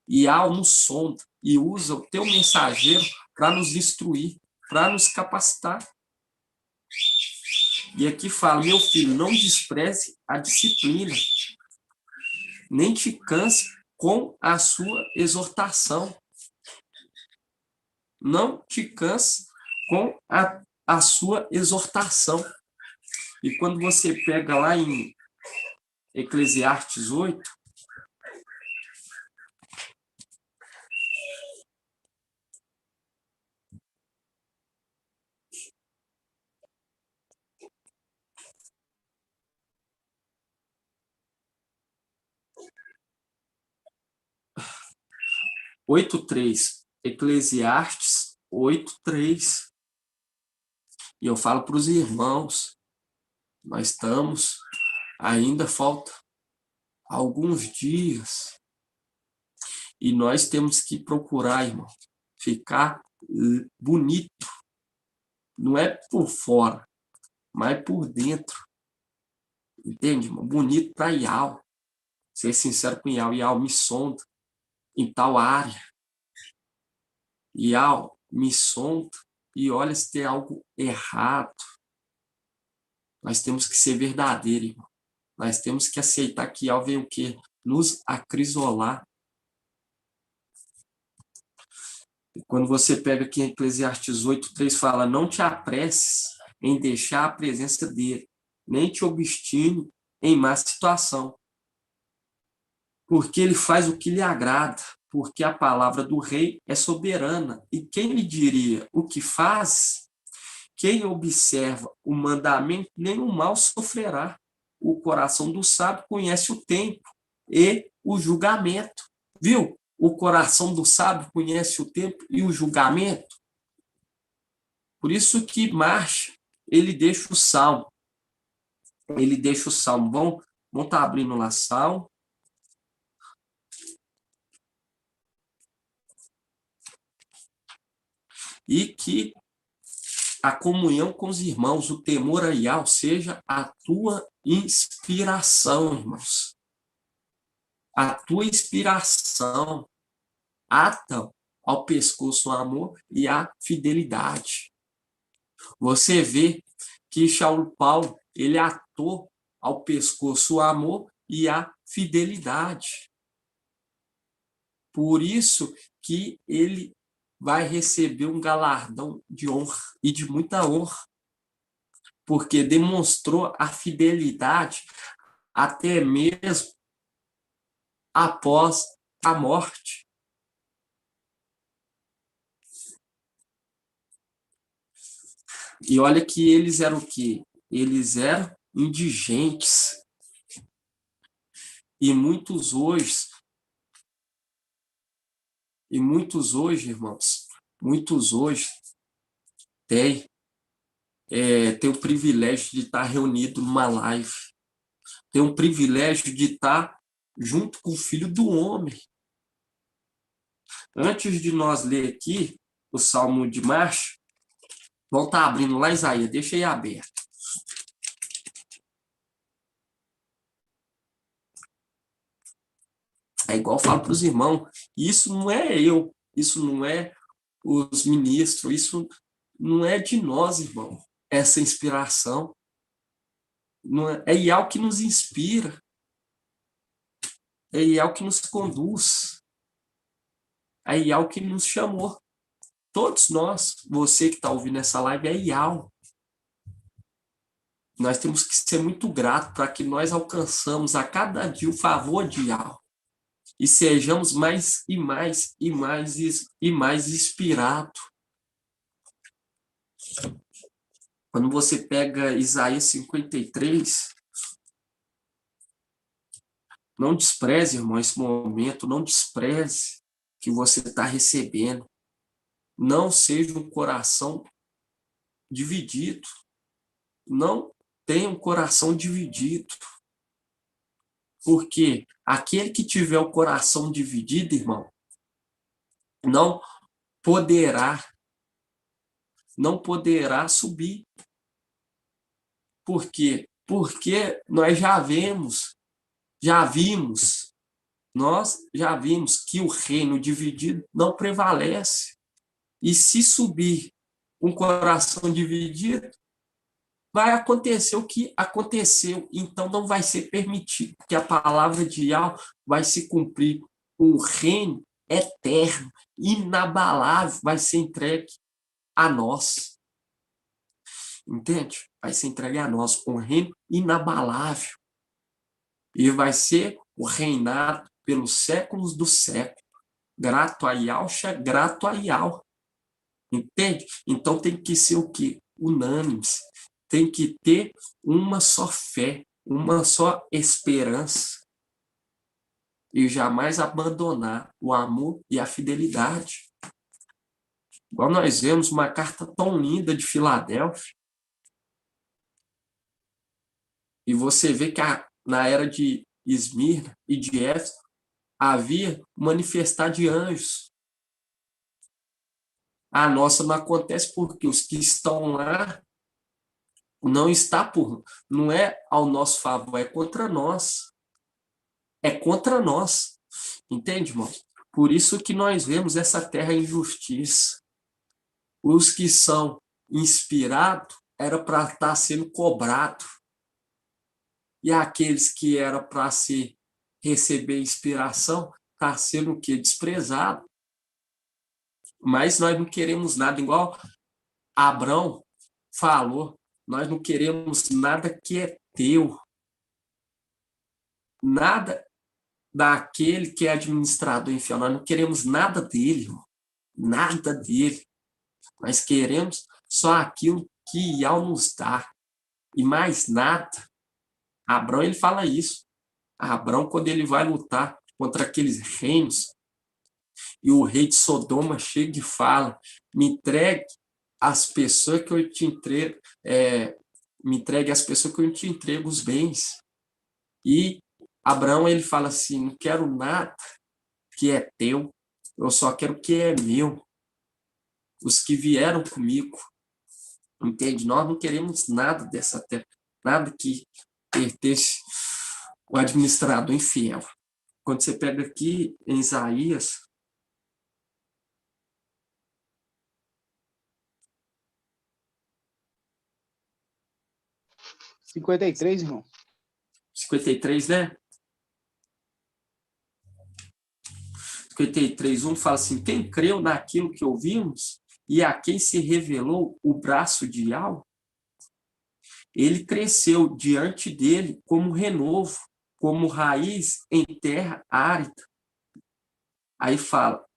E Yah nos sonda e usa o teu mensageiro para nos instruir, para nos capacitar. E aqui fala, meu filho, não despreze a disciplina, nem te canse com a sua exortação. Não te canse com a sua exortação. E quando você pega lá em Eclesiastes 8. Eclesiastes 8:3. E eu falo para os irmãos, nós estamos, ainda falta alguns dias, e nós temos que procurar, irmão, ficar bonito, não é por fora, mas por dentro, entende, irmão? Bonito para Ial, ser sincero com Ial, Ial me sonda em tal área, Ial me sonda e olha se tem algo errado. Nós temos que ser verdadeiro, irmão. Nós temos que aceitar que Ial vem o quê? Nos acrisolar. E quando você pega aqui em Eclesiastes 8:3, fala, não te apresses em deixar a presença dele, nem te obstine em má situação, porque ele faz o que lhe agrada, porque a palavra do rei é soberana. E quem lhe diria o que faz? Quem observa o mandamento, nenhum mal sofrerá. O coração do sábio conhece o tempo e o julgamento. Viu? O coração do sábio conhece o tempo e o julgamento. Por isso que Marcha, ele deixa o salmo. Ele deixa o salmo. Vamos estar abrindo lá salmo. E que a comunhão com os irmãos, o temor a Ial, seja a tua inspiração, irmãos. A tua inspiração ata ao pescoço o amor e a fidelidade. Você vê que Paulo, ele atou ao pescoço o amor e a fidelidade. Por isso que ele vai receber um galardão de honra e de muita honra, porque demonstrou a fidelidade até mesmo após a morte. E olha que eles eram o quê? Eles eram indigentes. E muitos hoje, irmãos, muitos hoje têm o privilégio de estar reunido numa live. Tem o privilégio de estar junto com o Filho do Homem. Antes de nós ler aqui o Salmo de Marcha, vamos estar abrindo lá Isaías, deixa aí aberto. É igual eu falo para os irmãos, isso não é eu, isso não é os ministros, isso não é de nós, irmão, essa inspiração. Não é Ial que nos inspira, é Ial que nos conduz, é Ial que nos chamou. Todos nós, você que está ouvindo essa live, é Ial. Nós temos que ser muito gratos para que nós alcançamos a cada dia o favor de Ial. E sejamos mais e mais e mais e mais inspirados. Quando você pega Isaías 53, não despreze, irmão, esse momento, não despreze que você está recebendo. Não seja um coração dividido. Não tenha um coração dividido. Porque aquele que tiver o coração dividido, irmão, não poderá subir. Por quê? Porque nós já vimos que o reino dividido não prevalece. E se subir um coração dividido, vai acontecer o que aconteceu, então não vai ser permitido, porque a palavra de Ial vai se cumprir. O reino eterno, inabalável, vai ser entregue a nós. Entende? Vai ser entregue a nós, um reino inabalável. e vai ser o reinado pelos séculos dos séculos. Grato a Yahshua, grato a Yahweh. Entende? Então tem que ser o quê? Unânimes. Tem que ter uma só fé, uma só esperança. E jamais abandonar o amor e a fidelidade. Igual nós vemos uma carta tão linda de Filadélfia. E você vê que na era de Esmirna e de Éfeso havia manifestar de anjos. A nossa não acontece porque os que estão lá não é ao nosso favor, é contra nós. É contra nós. Entende, irmão? Por isso que nós vemos essa terra injustiça. Os que são inspirados era para estar sendo cobrado. E aqueles que era para receber inspiração, está sendo o quê? Desprezado. Mas nós não queremos nada, igual Abrão falou, nós não queremos nada que é teu. Nada daquele que é administrador infiel. Nós não queremos nada dele, irmão. Nada dele. Nós queremos só aquilo que Yahweh nos dá. E mais nada. Abrão, ele fala isso. Abrão, quando ele vai lutar contra aqueles reinos, e o rei de Sodoma chega e fala, me entregue as pessoas que eu te entrego, me entregue as pessoas que eu te entrego os bens. E Abraão, ele fala assim, não quero nada que é teu, eu só quero o que é meu. Os que vieram comigo, entende? Nós não queremos nada dessa terra, nada que pertence ao administrador infiel. Quando você pega aqui em Isaías, 53, irmão. 53, né? 53:1 fala assim, quem creu naquilo que ouvimos e a quem se revelou o braço de Yahweh, ele cresceu diante dele como renovo, como raiz em terra árida. Aí fala,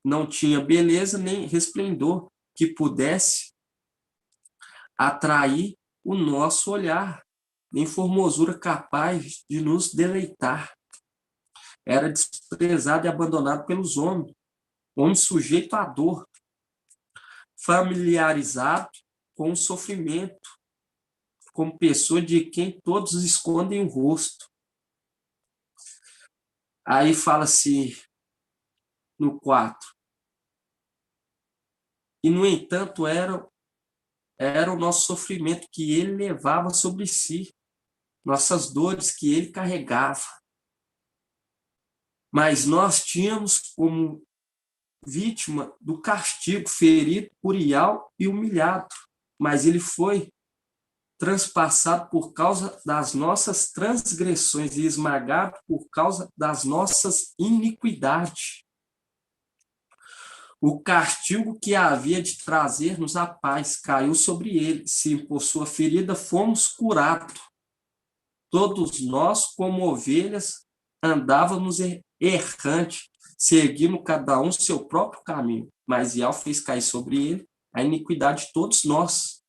não tinha beleza nem resplendor que pudesse atrair o nosso olhar, nem formosura capaz de nos deleitar. Era desprezado e abandonado pelos homens, homem sujeito à dor, familiarizado com o sofrimento, como pessoa de quem todos escondem o rosto. Aí fala-se no 4. E, no entanto, era o nosso sofrimento que ele levava sobre si, nossas dores que ele carregava. Mas nós tínhamos como vítima do castigo, ferido por Yahweh e humilhado. Mas ele foi transpassado por causa das nossas transgressões e esmagado por causa das nossas iniquidades. O castigo que havia de trazer-nos a paz caiu sobre ele. Sim, por sua ferida fomos curados. Todos nós, como ovelhas, andávamos errante, seguindo cada um seu próprio caminho. Mas Yahweh fez cair sobre ele a iniquidade de todos nós.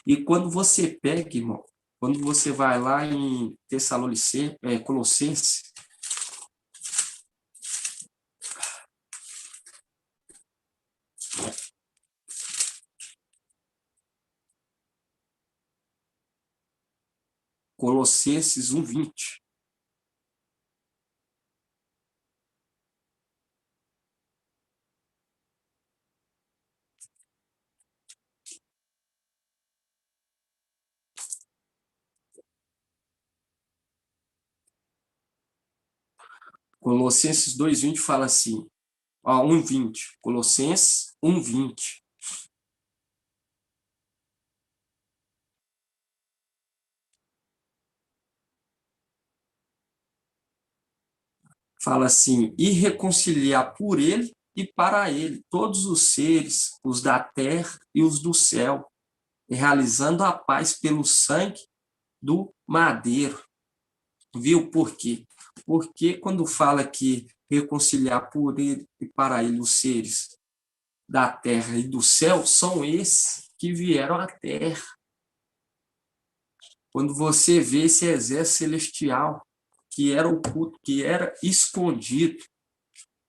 E quando você pega, irmão, quando você vai lá em Colossenses, Colossenses 1:20. Colossenses 2:20 fala assim, 1:20, Colossenses 1:20. Fala assim, e reconciliar por ele e para ele todos os seres, os da terra e os do céu, realizando a paz pelo sangue do madeiro. Viu por quê? Porque quando fala que reconciliar por ele e para ele os seres da terra e do céu, são esses que vieram à terra. Quando você vê esse exército celestial, que era oculto, que era escondido,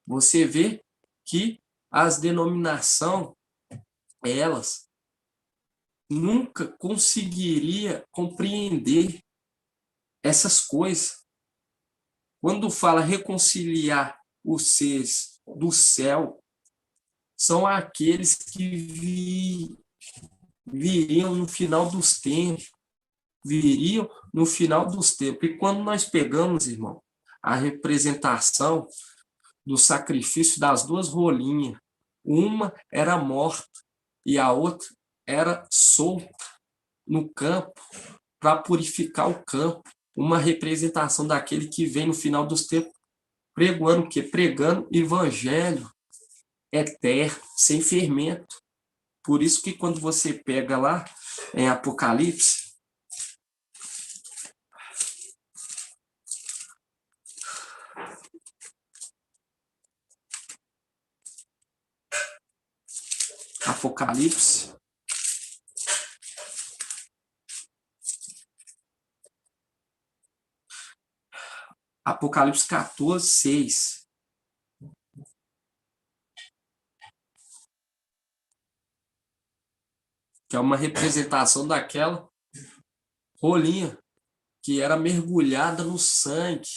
você vê que as denominações, elas nunca conseguiria compreender essas coisas. Quando fala reconciliar os seres do céu, são aqueles que viriam no final dos tempos, viriam no final dos tempos. E quando nós pegamos, irmão, a representação do sacrifício das duas rolinhas, uma era morta e a outra era solta no campo para purificar o campo, uma representação daquele que vem no final dos tempos pregando o quê? Pregando evangelho eterno, sem fermento. Por isso que quando você pega lá em Apocalipse, Apocalipse, Apocalipse 14, 6. Que é uma representação daquela rolinha que era mergulhada no sangue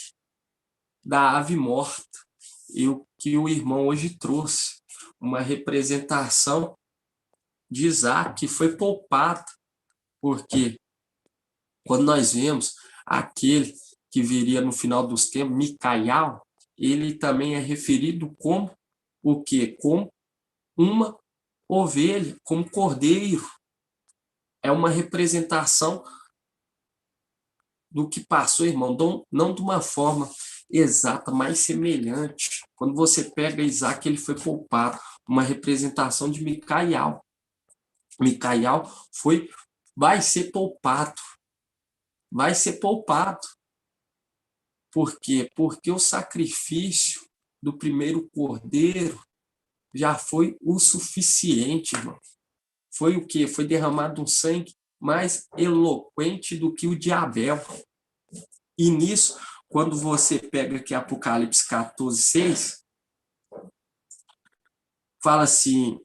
da ave morta. E o que o irmão hoje trouxe, uma representação de Isaac, que foi poupado, porque quando nós vemos aquele que viria no final dos tempos, Micael, ele também é referido como o quê? Como uma ovelha, como cordeiro. É uma representação do que passou, irmão, não de uma forma exata, mas semelhante. Quando você pega Isaac, ele foi poupado, uma representação de Micael. Micael vai ser poupado. Vai ser poupado. Por quê? Porque o sacrifício do primeiro cordeiro já foi o suficiente, irmão. Foi o quê? Foi derramado um sangue mais eloquente do que o de Abel. E nisso, quando você pega aqui Apocalipse 14, 6, fala assim: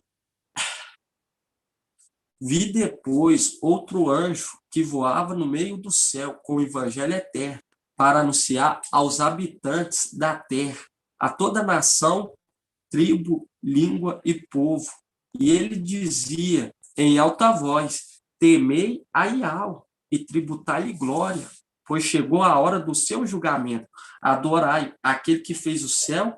vi depois outro anjo que voava no meio do céu com o evangelho eterno, para anunciar aos habitantes da terra, a toda nação, tribo, língua e povo. E ele dizia em alta voz: temei a Iau e tributai-lhe glória, pois chegou a hora do seu julgamento. Adorai aquele que fez o céu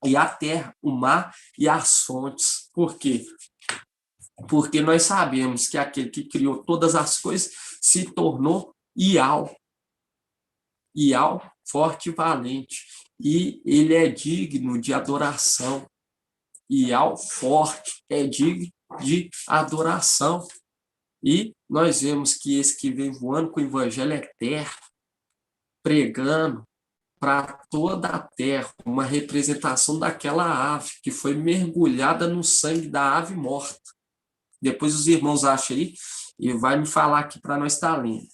e a terra, o mar e as fontes. Por quê? Porque nós sabemos que aquele que criou todas as coisas se tornou Iau. Iau, forte e valente. E ele é digno de adoração. Iau, forte, é digno de adoração. E nós vemos que esse que vem voando com o evangelho eterno, pregando para toda a terra, uma representação daquela ave que foi mergulhada no sangue da ave morta. Depois os irmãos acham aí e vai me falar aqui para nós estar lendo.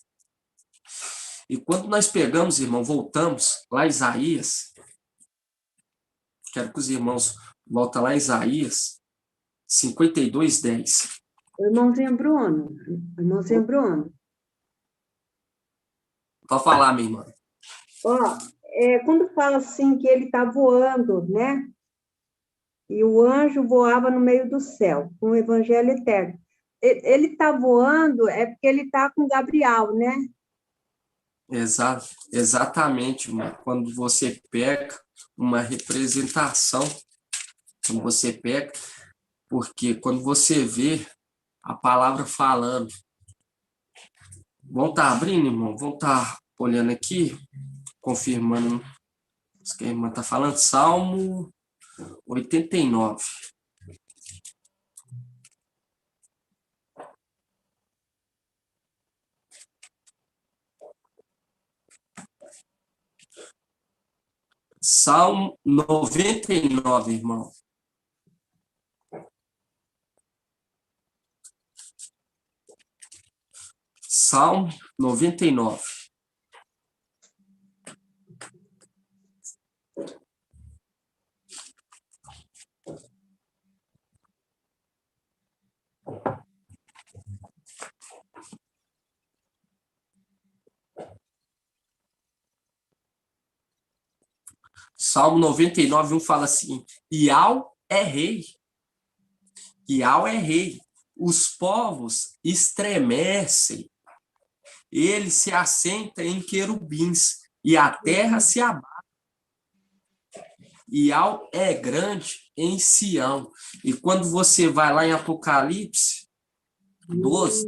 E quando nós pegamos, irmão, voltamos lá em Isaías, quero que os irmãos voltem lá em Isaías 52, 10. Irmãozinho Bruno, Pode falar, minha irmã. ó, quando fala assim que ele está voando, né? E o anjo voava no meio do céu, com o evangelho eterno. Ele está voando é porque ele está com Gabriel, né? Exatamente, irmão. Quando você pega uma representação, quando você pega, porque quando você vê a palavra falando, vão estar abrindo, irmão? Vão estar olhando aqui, confirmando o que a irmã está falando. Salmo 89. Salmo 99, irmão. Salmo 99. Salmo 99, 1 fala assim: Iau é rei. Iau é rei. Os povos estremecem. Ele se assenta em querubins e a terra se abate. Iau é grande em Sião. E quando você vai lá em Apocalipse 12,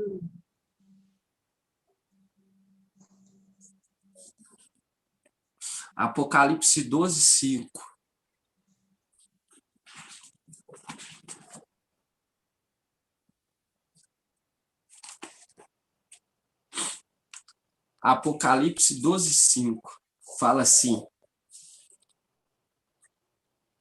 Apocalipse 12, 5. Apocalipse 12, 5. Fala assim: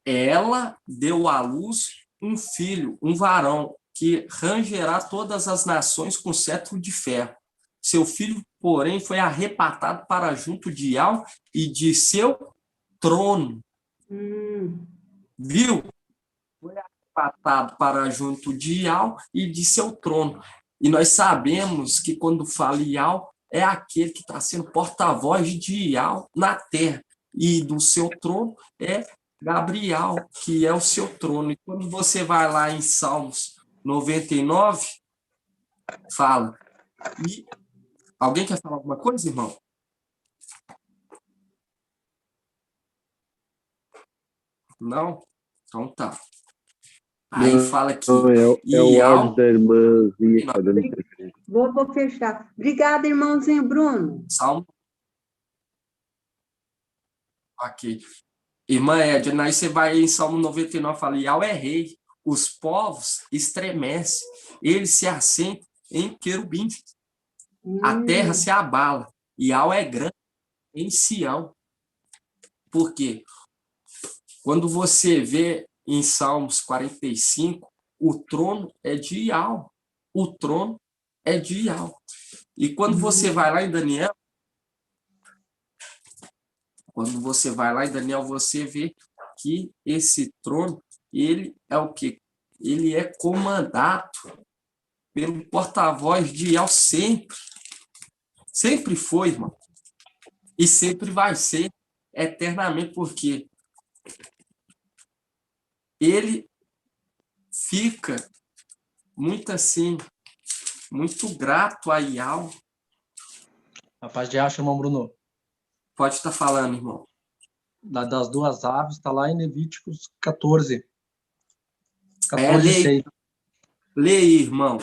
ela deu à luz um filho, um varão, que rangerá todas as nações com cetro de ferro. Seu filho, porém, foi arrebatado para junto de Iau e de seu trono. Viu? Foi arrebatado para junto de Iau e de seu trono. E nós sabemos que quando fala Iau, é aquele que está sendo porta-voz de Iau na terra. E do seu trono é Gabriel, que é o seu trono. E quando você vai lá em Salmos 99, fala. E alguém quer falar alguma coisa, irmão? Não? Então tá. Aí fala aqui. É o áudio da irmãzinha que está dando interferência. Vou fechar. Obrigada, irmãozinho Bruno. Salmo. Ok. Irmã Edna, aí você vai em Salmo 99 e fala: Iau é rei, os povos estremecem, ele se assenta em querubim, a terra se abala, Iau é grande em Sião. Por quê? Quando você vê em Salmos 45, o trono é de Iau. O trono é de Iau. E quando você vai lá em Daniel, você vê que esse trono, ele é o quê? Ele é comandado pelo porta-voz de Iau sempre. Sempre foi, irmão. E sempre vai ser eternamente, porque ele fica muito assim, muito grato a Iau. A paz de acha, irmão Bruno. Pode estar falando, irmão. Das duas aves, está lá em Levíticos 14. Lê aí, irmão.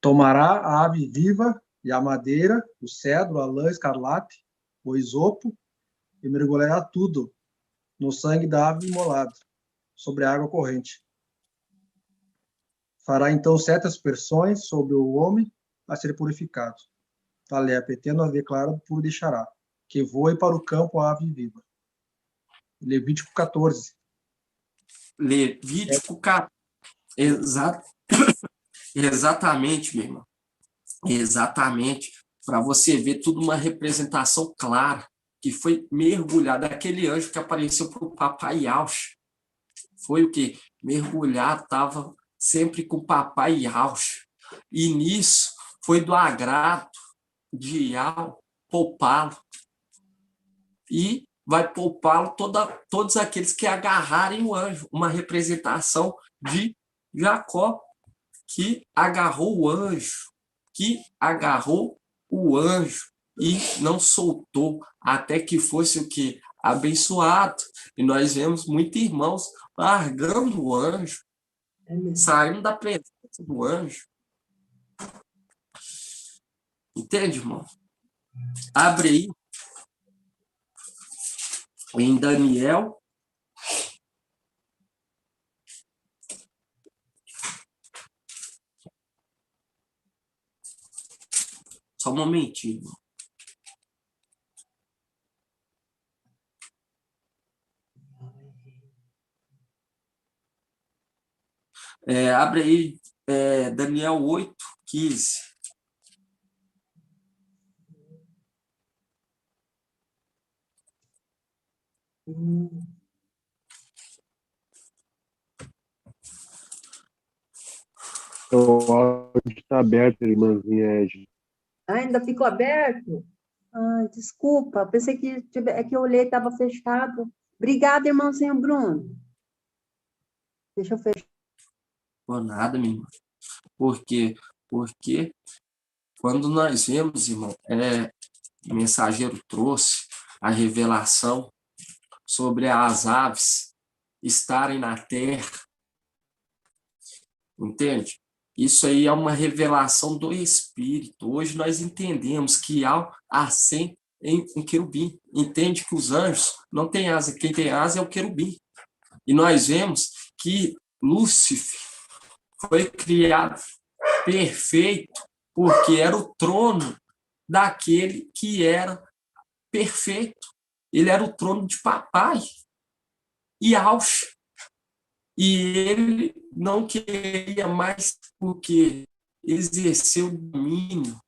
Tomará a ave viva e a madeira, o cedro, a lã escarlate, o isopo, e mergulhará tudo no sangue da ave imolada, sobre a água corrente. Fará então 7 aspersões sobre o homem a ser purificado. Talep, tendo a declarado, puro deixará, que voe para o campo a ave viva. Levítico 14. Levítico 14. Exatamente, meu irmão. Exatamente. Para você ver tudo uma representação clara, que foi mergulhado. Aquele anjo que apareceu para o papai Yaush. Foi o quê? Mergulhado, estava sempre com o papai Yaush. E nisso foi do agrado de Yau poupá-lo. E vai poupá-lo todos aqueles que agarrarem o anjo. Uma representação de Jacó, que agarrou o anjo, e não soltou até que fosse o que? Abençoado. E nós vemos muitos irmãos largando o anjo, saindo da presença do anjo. Entende, irmão? Abre aí em Daniel. Só um momentinho. Abre aí Daniel 8:15. O áudio está aberto, irmãzinha Ed. Ainda ficou aberto? Ai, desculpa, pensei que é que eu olhei e estava fechado. Obrigada, irmãozinho Bruno. Deixa eu fechar. Por nada, minha irmã. Por quê? Porque quando nós vemos, irmão, o mensageiro trouxe a revelação sobre as aves estarem na terra, entende? Isso aí é uma revelação do Espírito. Hoje nós entendemos que há assento em um querubim. Entende que os anjos não têm asa, quem tem asa é o querubim. E nós vemos que Lúcifer foi criado perfeito porque era o trono daquele que era perfeito. Ele era o trono de papai e Auxa. E ele não queria mais porque exercer o domínio.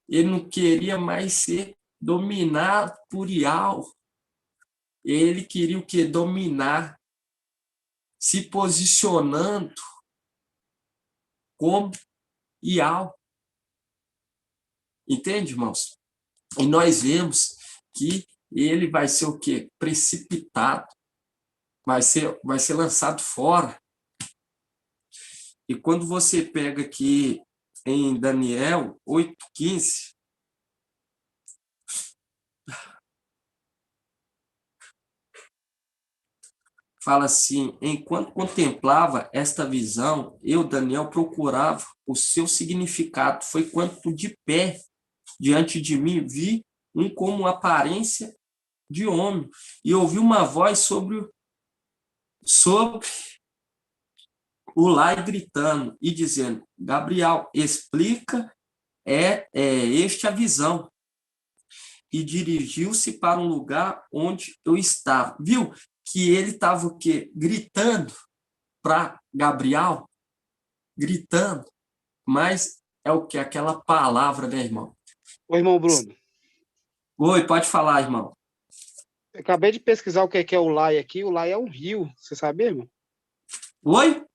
Ele não queria mais ser dominado por Ial. Ele queria o quê? Dominar, se posicionando como Ial. Entende, irmãos? E nós vemos que ele vai ser o quê? Precipitado. Vai ser lançado fora. E quando você pega aqui em Daniel 8:15, fala assim: enquanto contemplava esta visão, eu, Daniel, procurava o seu significado. Foi quando de pé diante de mim vi um como aparência de homem e ouvi uma voz sobre o Lai gritando e dizendo: Gabriel, explica este a visão. E dirigiu-se para um lugar onde eu estava. Viu que ele estava o quê? Gritando para Gabriel, gritando, mas é o que? Aquela palavra, né, irmão? Ô, irmão Bruno. Oi, pode falar, irmão. Eu acabei de pesquisar o que é o Lai aqui. O Lai é um rio, você sabia, irmão? Oi?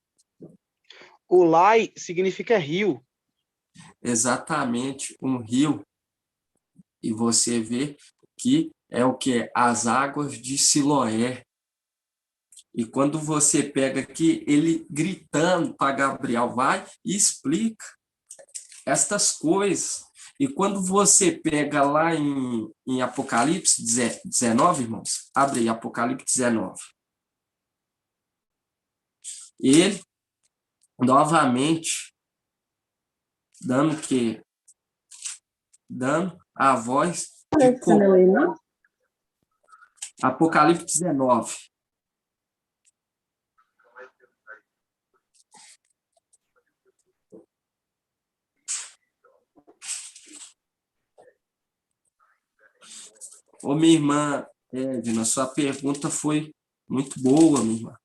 O Lai significa rio. Exatamente, um rio. E você vê que é o que? As águas de Siloé. E quando você pega aqui, ele gritando para Gabriel, vai e explica estas coisas. E quando você pega lá em Apocalipse 19, irmãos, abre aí Apocalipse 19. Ele, novamente, dando o quê? Dando a voz de Apocalipse 19. Ô, minha irmã Edna, sua pergunta foi muito boa, minha irmã.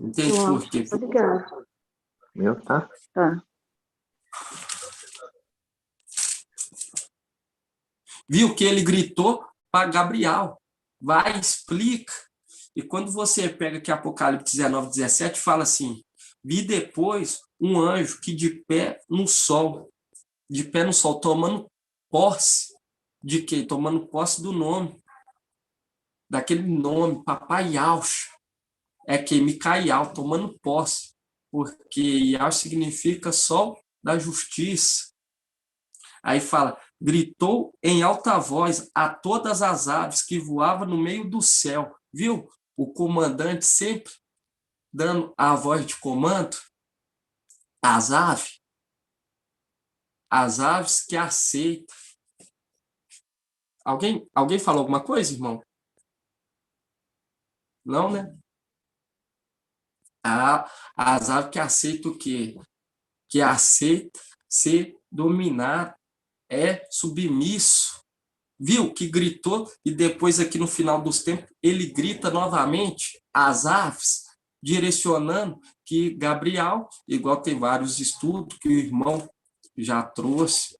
Entende por quê? Obrigada. Meu, tá? Tá. Viu que ele gritou para Gabriel, vai, explica. E quando você pega aqui Apocalipse 19, 17, fala assim: vi depois um anjo que de pé no sol, tomando posse de quê? Tomando posse do nome, daquele nome, Papai Yaush, é que Micael, tomando posse, porque Yaush significa sol da justiça. Aí fala: gritou em alta voz a todas as aves que voavam no meio do céu. Viu? O comandante sempre dando a voz de comando às aves que aceitam. Alguém falou alguma coisa, irmão? Não, né? As aves que aceitam o quê? Que aceita ser dominado, submisso. Viu que gritou e depois aqui no final dos tempos ele grita novamente. As aves direcionando que Gabriel, igual tem vários estudos que o irmão já trouxe,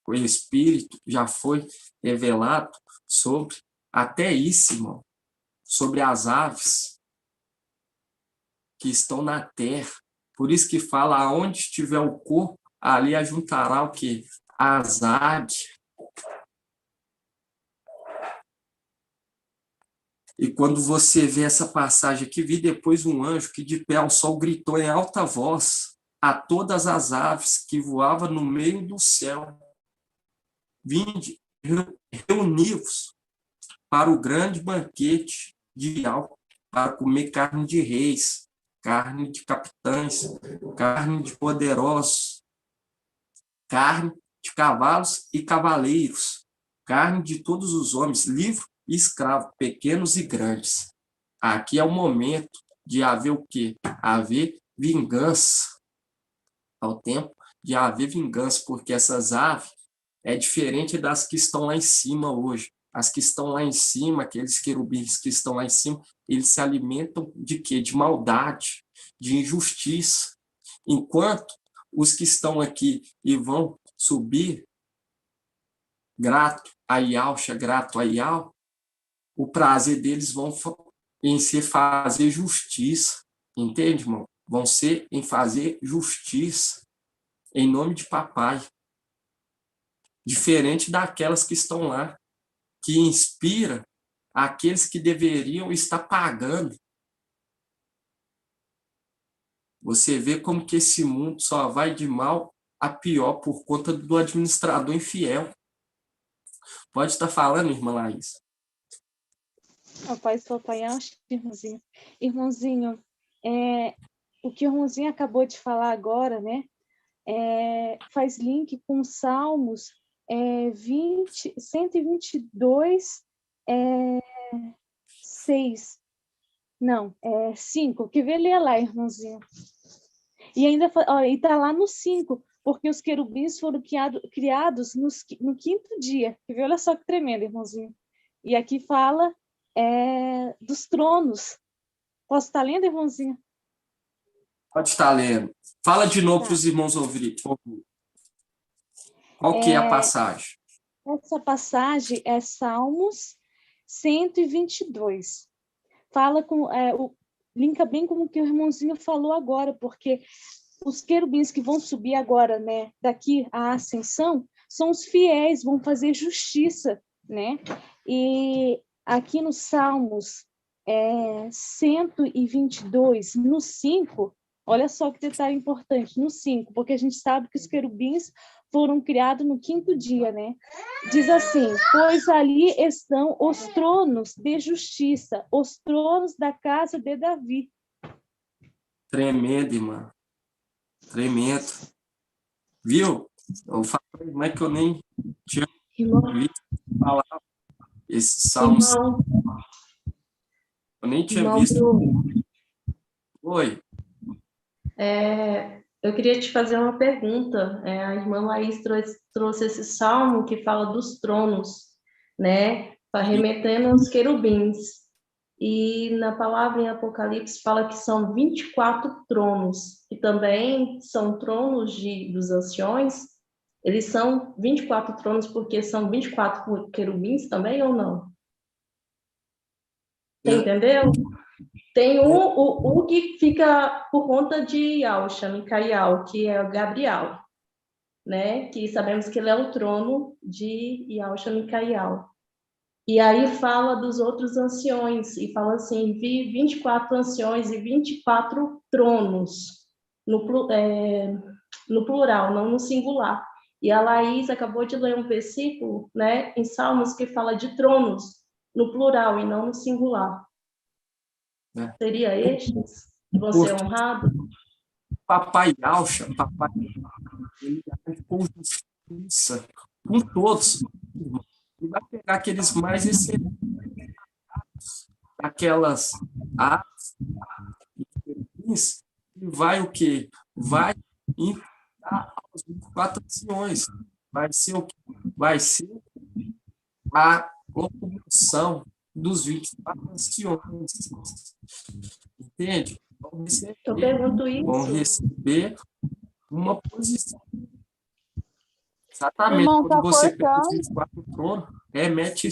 o Espírito já foi revelado sobre até isso, irmão, sobre as aves que estão na terra. Por isso que fala, aonde estiver o corpo, ali ajuntará o quê? As águias. E quando você vê essa passagem aqui, vi depois um anjo que de pé ao sol gritou em alta voz a todas as aves que voavam no meio do céu: vinde, reuni-vos para o grande banquete de Yahweh, para comer carne de reis, carne de capitães, carne de poderosos, carne de cavalos e cavaleiros, carne de todos os homens, livre e escravo, pequenos e grandes. Aqui é o momento de haver o quê? Haver vingança. Ao tempo de haver vingança, porque essas aves é diferente das que estão lá em cima hoje. As que estão lá em cima, aqueles querubins que estão lá em cima, eles se alimentam de quê? De maldade, de injustiça. Enquanto os que estão aqui e vão subir, grato a Yahshua, grato a Yahweh, o prazer deles vão em ser fazer justiça. Entende, irmão? Vão ser em fazer justiça em nome de papai. Diferente daquelas que estão lá, que inspira aqueles que deveriam estar pagando. Você vê como que esse mundo só vai de mal a pior por conta do administrador infiel. Pode estar falando, irmã Laís. Rapaz, papai, acho que irmãozinho. Irmãozinho, o que o irmãozinho acabou de falar agora, né? Faz link com Salmos 122, 6. Não, 5. Que vê ler lá, irmãozinho. E ainda está lá no 5, porque os querubins foram criados no quinto dia. Que vê, olha só que tremendo, irmãozinho. E aqui fala dos tronos. Posso estar lendo, irmãozinho? Pode estar lendo. Fala de novo para os irmãos ouvirem. Qual que é a passagem? Essa passagem é Salmos 122. Fala linka bem com o que o irmãozinho falou agora, porque os querubins que vão subir agora, né, daqui à ascensão, são os fiéis, vão fazer justiça, né? E aqui no Salmos 122, no 5, olha só que detalhe importante, no 5, porque a gente sabe que os querubins foram criados no quinto dia, né? Diz assim: pois ali estão os tronos de justiça, os tronos da casa de Davi. Tremendo, irmã. Tremendo. Viu? Eu falei, mas que eu nem tinha visto falar esse salmo. Eu nem tinha visto. Oi. Eu queria te fazer uma pergunta. A irmã Laís trouxe esse salmo que fala dos tronos, né? Remetendo aos querubins. E na palavra em Apocalipse fala que são 24 tronos, que também são tronos dos anciões. Eles são 24 tronos porque são 24 querubins também ou não? Você entendeu? Tem o que fica por conta de Yahshua, Micael, que é o Gabriel, né? Que sabemos que ele é o trono de Yahshua, Micael. E aí fala dos outros anciões, e fala assim, vi 24 anciões e 24 tronos, no plural, não no singular. E a Laís acabou de ler um versículo, né, em Salmos, que fala de tronos, no plural e não no singular. Seria estes? Você é honrado? Papai Yahshua, ele age com justiça, com todos. E vai pegar aqueles mais excelentes, aquelas aves e vai o quê? Vai impactar aos 24 anciões. Vai ser o quê? Vai ser a locomoção dos 24 anciões. Entende? Eu pergunto Vão isso. receber uma posição. Exatamente. Irmão, tá Quando você pega os cortando. 24 tronos, remete.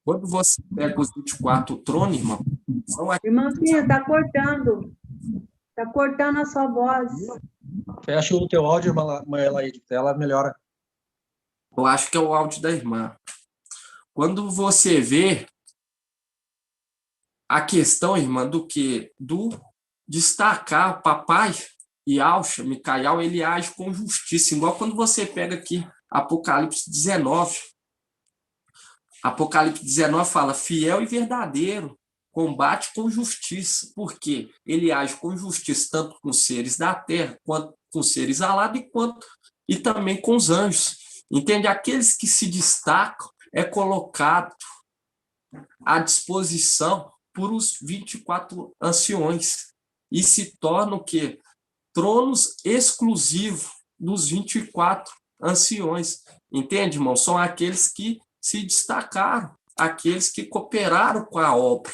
Quando você pega os 24 tronos, irmão, são aqui. Irmãozinho, está cortando. Está cortando a sua voz. Fecha o teu áudio, irmã Elaide, ela melhora. Eu acho que é o áudio da irmã. Quando você vê a questão, irmã, do destacar o papai e Alcha, Micael, ele age com justiça, igual quando você pega aqui Apocalipse 19. Apocalipse 19 fala, fiel e verdadeiro, combate com justiça. Por quê? Ele age com justiça tanto com os seres da terra, quanto com os seres alados, e também com os anjos. Entende? Aqueles que se destacam é colocado à disposição por os 24 anciões e se tornam o quê? Tronos exclusivos dos 24 anciões. Entende, irmão? São aqueles que se destacaram, aqueles que cooperaram com a obra.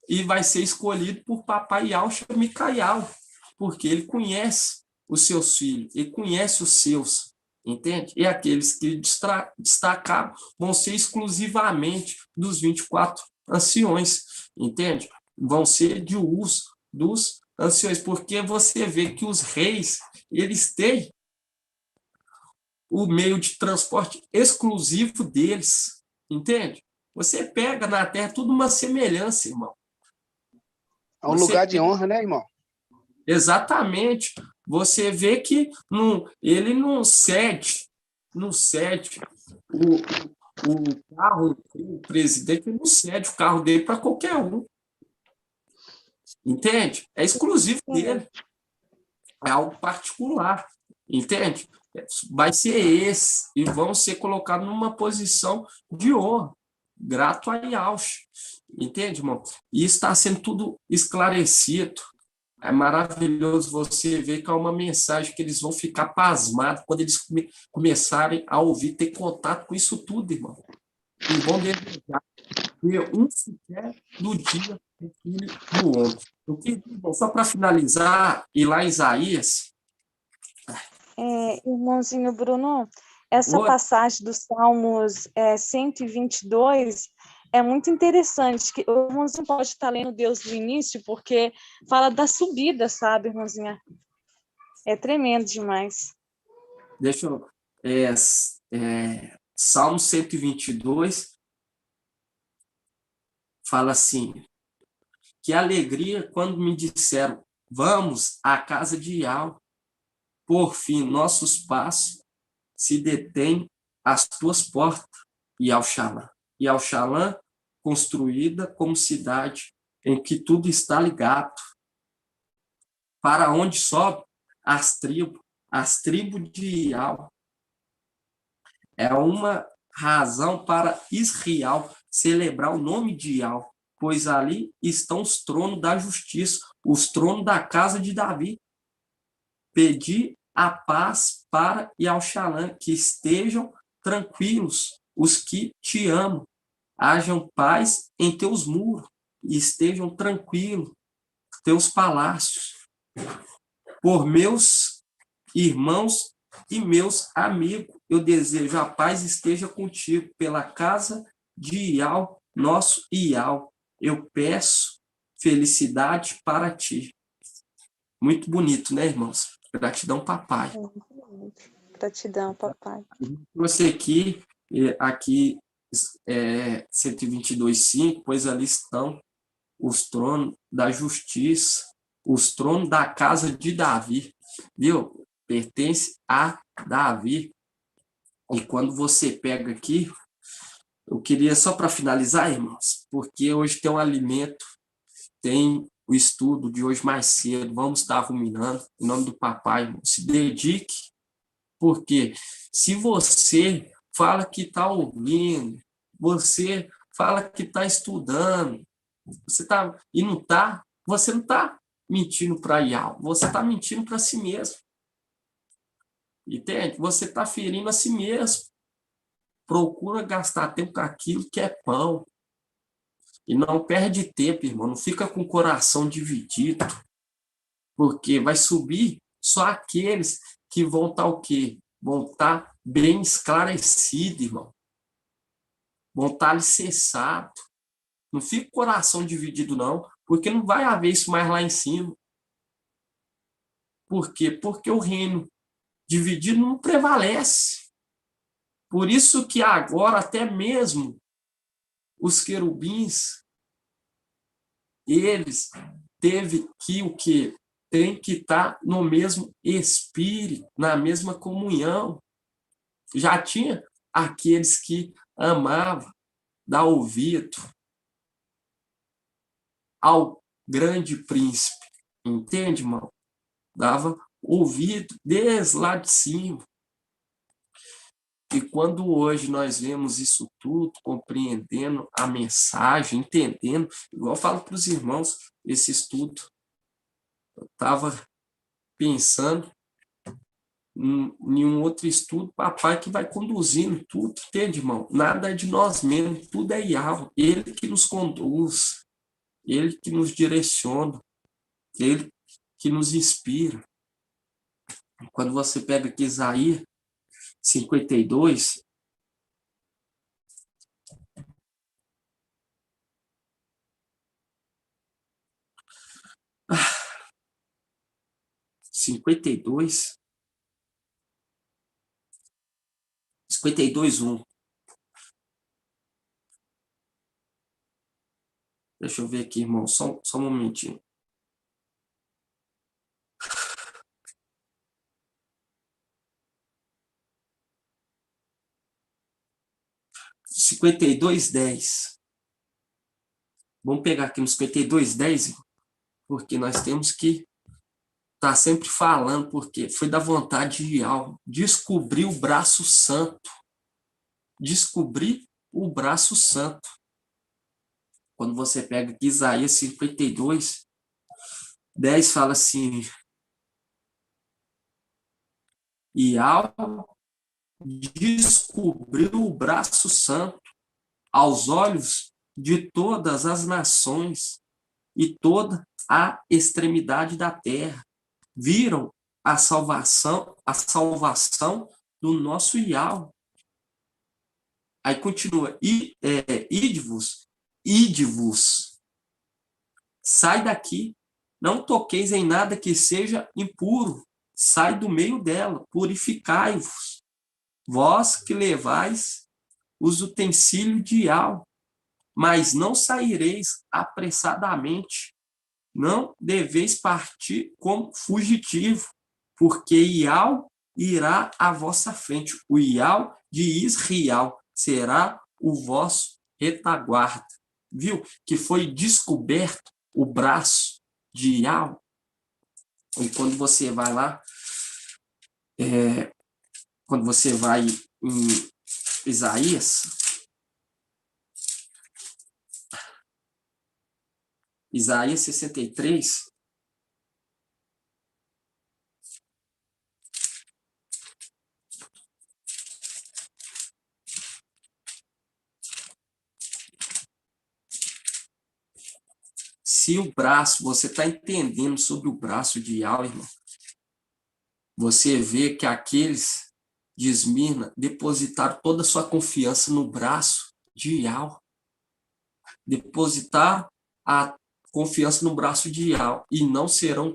E vai ser escolhido por papai Alcha Micael, porque ele conhece os seus filhos, ele conhece os seus, entende? E aqueles que destacaram vão ser exclusivamente dos 24 anciões, entende? Vão ser de uso dos anciões, porque você vê que os reis, eles têm o meio de transporte exclusivo deles, entende? Você pega na terra tudo uma semelhança, irmão. É um lugar de honra, né, irmão? Exatamente. Você vê que ele não cede o carro, o presidente não cede o carro dele para qualquer um. Entende? É exclusivo dele. É algo particular. Entende? Vai ser esse. E vão ser colocados numa posição de honra. Grato a Yaush. Entende, irmão? E está sendo tudo esclarecido. É maravilhoso você ver que é uma mensagem que eles vão ficar pasmados quando eles começarem a ouvir, ter contato com isso tudo, irmão. E vão desejar ver um sequer do dia do filho do homem. Eu queria, irmão, só para finalizar, ir lá em Isaías. Irmãozinho Bruno, essa Oi. passagem dos Salmos 122 é muito interessante, que o irmãozinho pode estar lendo Deus do início, porque fala da subida, sabe, irmãzinha? É tremendo demais. Deixa eu... Salmo 122 fala assim, que alegria quando me disseram, vamos à casa de Yahweh. Por fim, nossos passos se detêm às tuas portas, Yahweh. Yahweh, construída como cidade em que tudo está ligado. Para onde sobe as tribos de Yahweh. É uma razão para Israel celebrar o nome de Yahweh, pois ali estão os tronos da justiça, os tronos da casa de Davi. Pedi a paz para Yahweh, que estejam tranquilos os que te amam. Hajam paz em teus muros e estejam tranquilos teus palácios. Por meus irmãos e meus amigos, eu desejo a paz esteja contigo pela casa de Yahweh, nosso Yahweh. Eu peço felicidade para ti. Muito bonito, né, irmãos? Gratidão, papai. Gratidão, papai. Você aqui 122:5, pois ali estão os tronos da justiça, os tronos da casa de Davi, viu? Pertence a Davi. E quando você pega aqui, eu queria só para finalizar, irmãos, porque hoje tem um alimento, tem o estudo de hoje mais cedo, vamos estar ruminando, em nome do papai, irmão, se dedique, porque se você fala que está ouvindo, você fala que está estudando, e não está, você não está mentindo para Yahweh, você está mentindo para si mesmo. Entende? Você está ferindo a si mesmo. procura gastar tempo com aquilo que é pão. E não perde tempo, irmão. Não fica com o coração dividido. Porque vai subir só aqueles que vão estar o quê? Vão estar bem esclarecidos, irmão. Vão estar alicerçados. Não fica com o coração dividido, não. Porque não vai haver isso mais lá em cima. Por quê? Porque o reino dividido não prevalece. Por isso que agora até mesmo os querubins, eles teve que o quê? Tem que estar no mesmo espírito, na mesma comunhão. Já tinha aqueles que amavam dar ouvido ao grande príncipe. Entende, irmão? Dava ouvido desde lá de cima. E quando hoje nós vemos isso tudo, compreendendo a mensagem, entendendo, igual eu falo para os irmãos, esse estudo, eu estava pensando em um outro estudo, papai que vai conduzindo tudo, entende, irmão? Nada é de nós mesmos, tudo é Yahweh, ele que nos conduz, ele que nos direciona, ele que nos inspira. Quando você pega aqui Isaías 52, cinquenta e dois, 52:1. Deixa eu ver aqui, irmão, só um momentinho. Cinquenta e dois, 10. Vamos pegar aqui no 52:10, porque nós temos que estar sempre falando, porque foi da vontade de algo. Descobrir o braço santo. Descobrir o braço santo. Quando você pega aqui Isaías 52:10, fala assim: e ao descobrir o braço santo aos olhos de todas as nações e toda a extremidade da terra, viram a salvação do nosso Yahweh. Aí continua: ide-vos, sai daqui, não toqueis em nada que seja impuro, sai do meio dela, purificai-vos, vós que levais os utensílios de Yahweh, mas não saireis apressadamente, não deveis partir como fugitivo, porque Yahweh irá à vossa frente, o Yahweh de Israel será o vosso retaguarda. Viu? Que foi descoberto o braço de Yahweh. E quando você vai lá, quando você vai em Isaías 63, se o braço, você está entendendo sobre o braço de Yahweh, irmão, você vê que aqueles de Esmirna depositaram toda a sua confiança no braço de Yahweh. Depositar a confiança no braço de Yahweh e não serão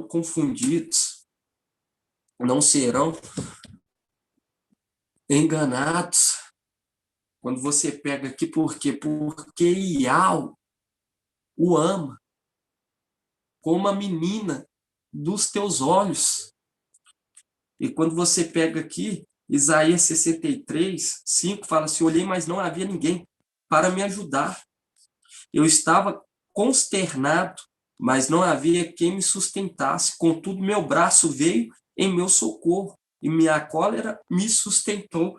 confundidos, não serão enganados. Quando você pega aqui, por quê? Porque Yahweh o ama como a menina dos teus olhos. E quando você pega aqui, Isaías 63:5, fala assim: olhei, mas não havia ninguém para me ajudar. Eu estava consternado, mas não havia quem me sustentasse. Contudo, meu braço veio em meu socorro, e minha cólera me sustentou.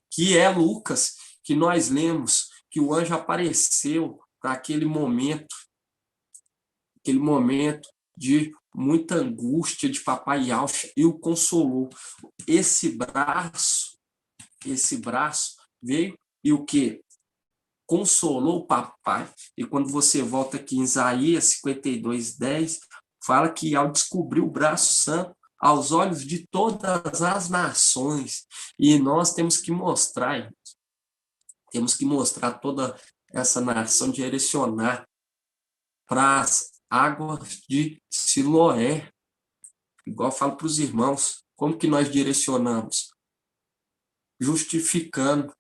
Que é Lucas, que nós lemos, que o anjo apareceu para aquele momento de muita angústia de papai Yahweh, e o consolou. Esse braço esse braço veio e o que? Consolou o papai. E quando você volta aqui em Isaías 52:10, fala que ao descobrir o braço santo, aos olhos de todas as nações, e nós temos que mostrar, irmãos, temos que mostrar toda essa nação, direcionar para as águas de Siloé. Igual eu falo para os irmãos, como que nós direcionamos? Justificando,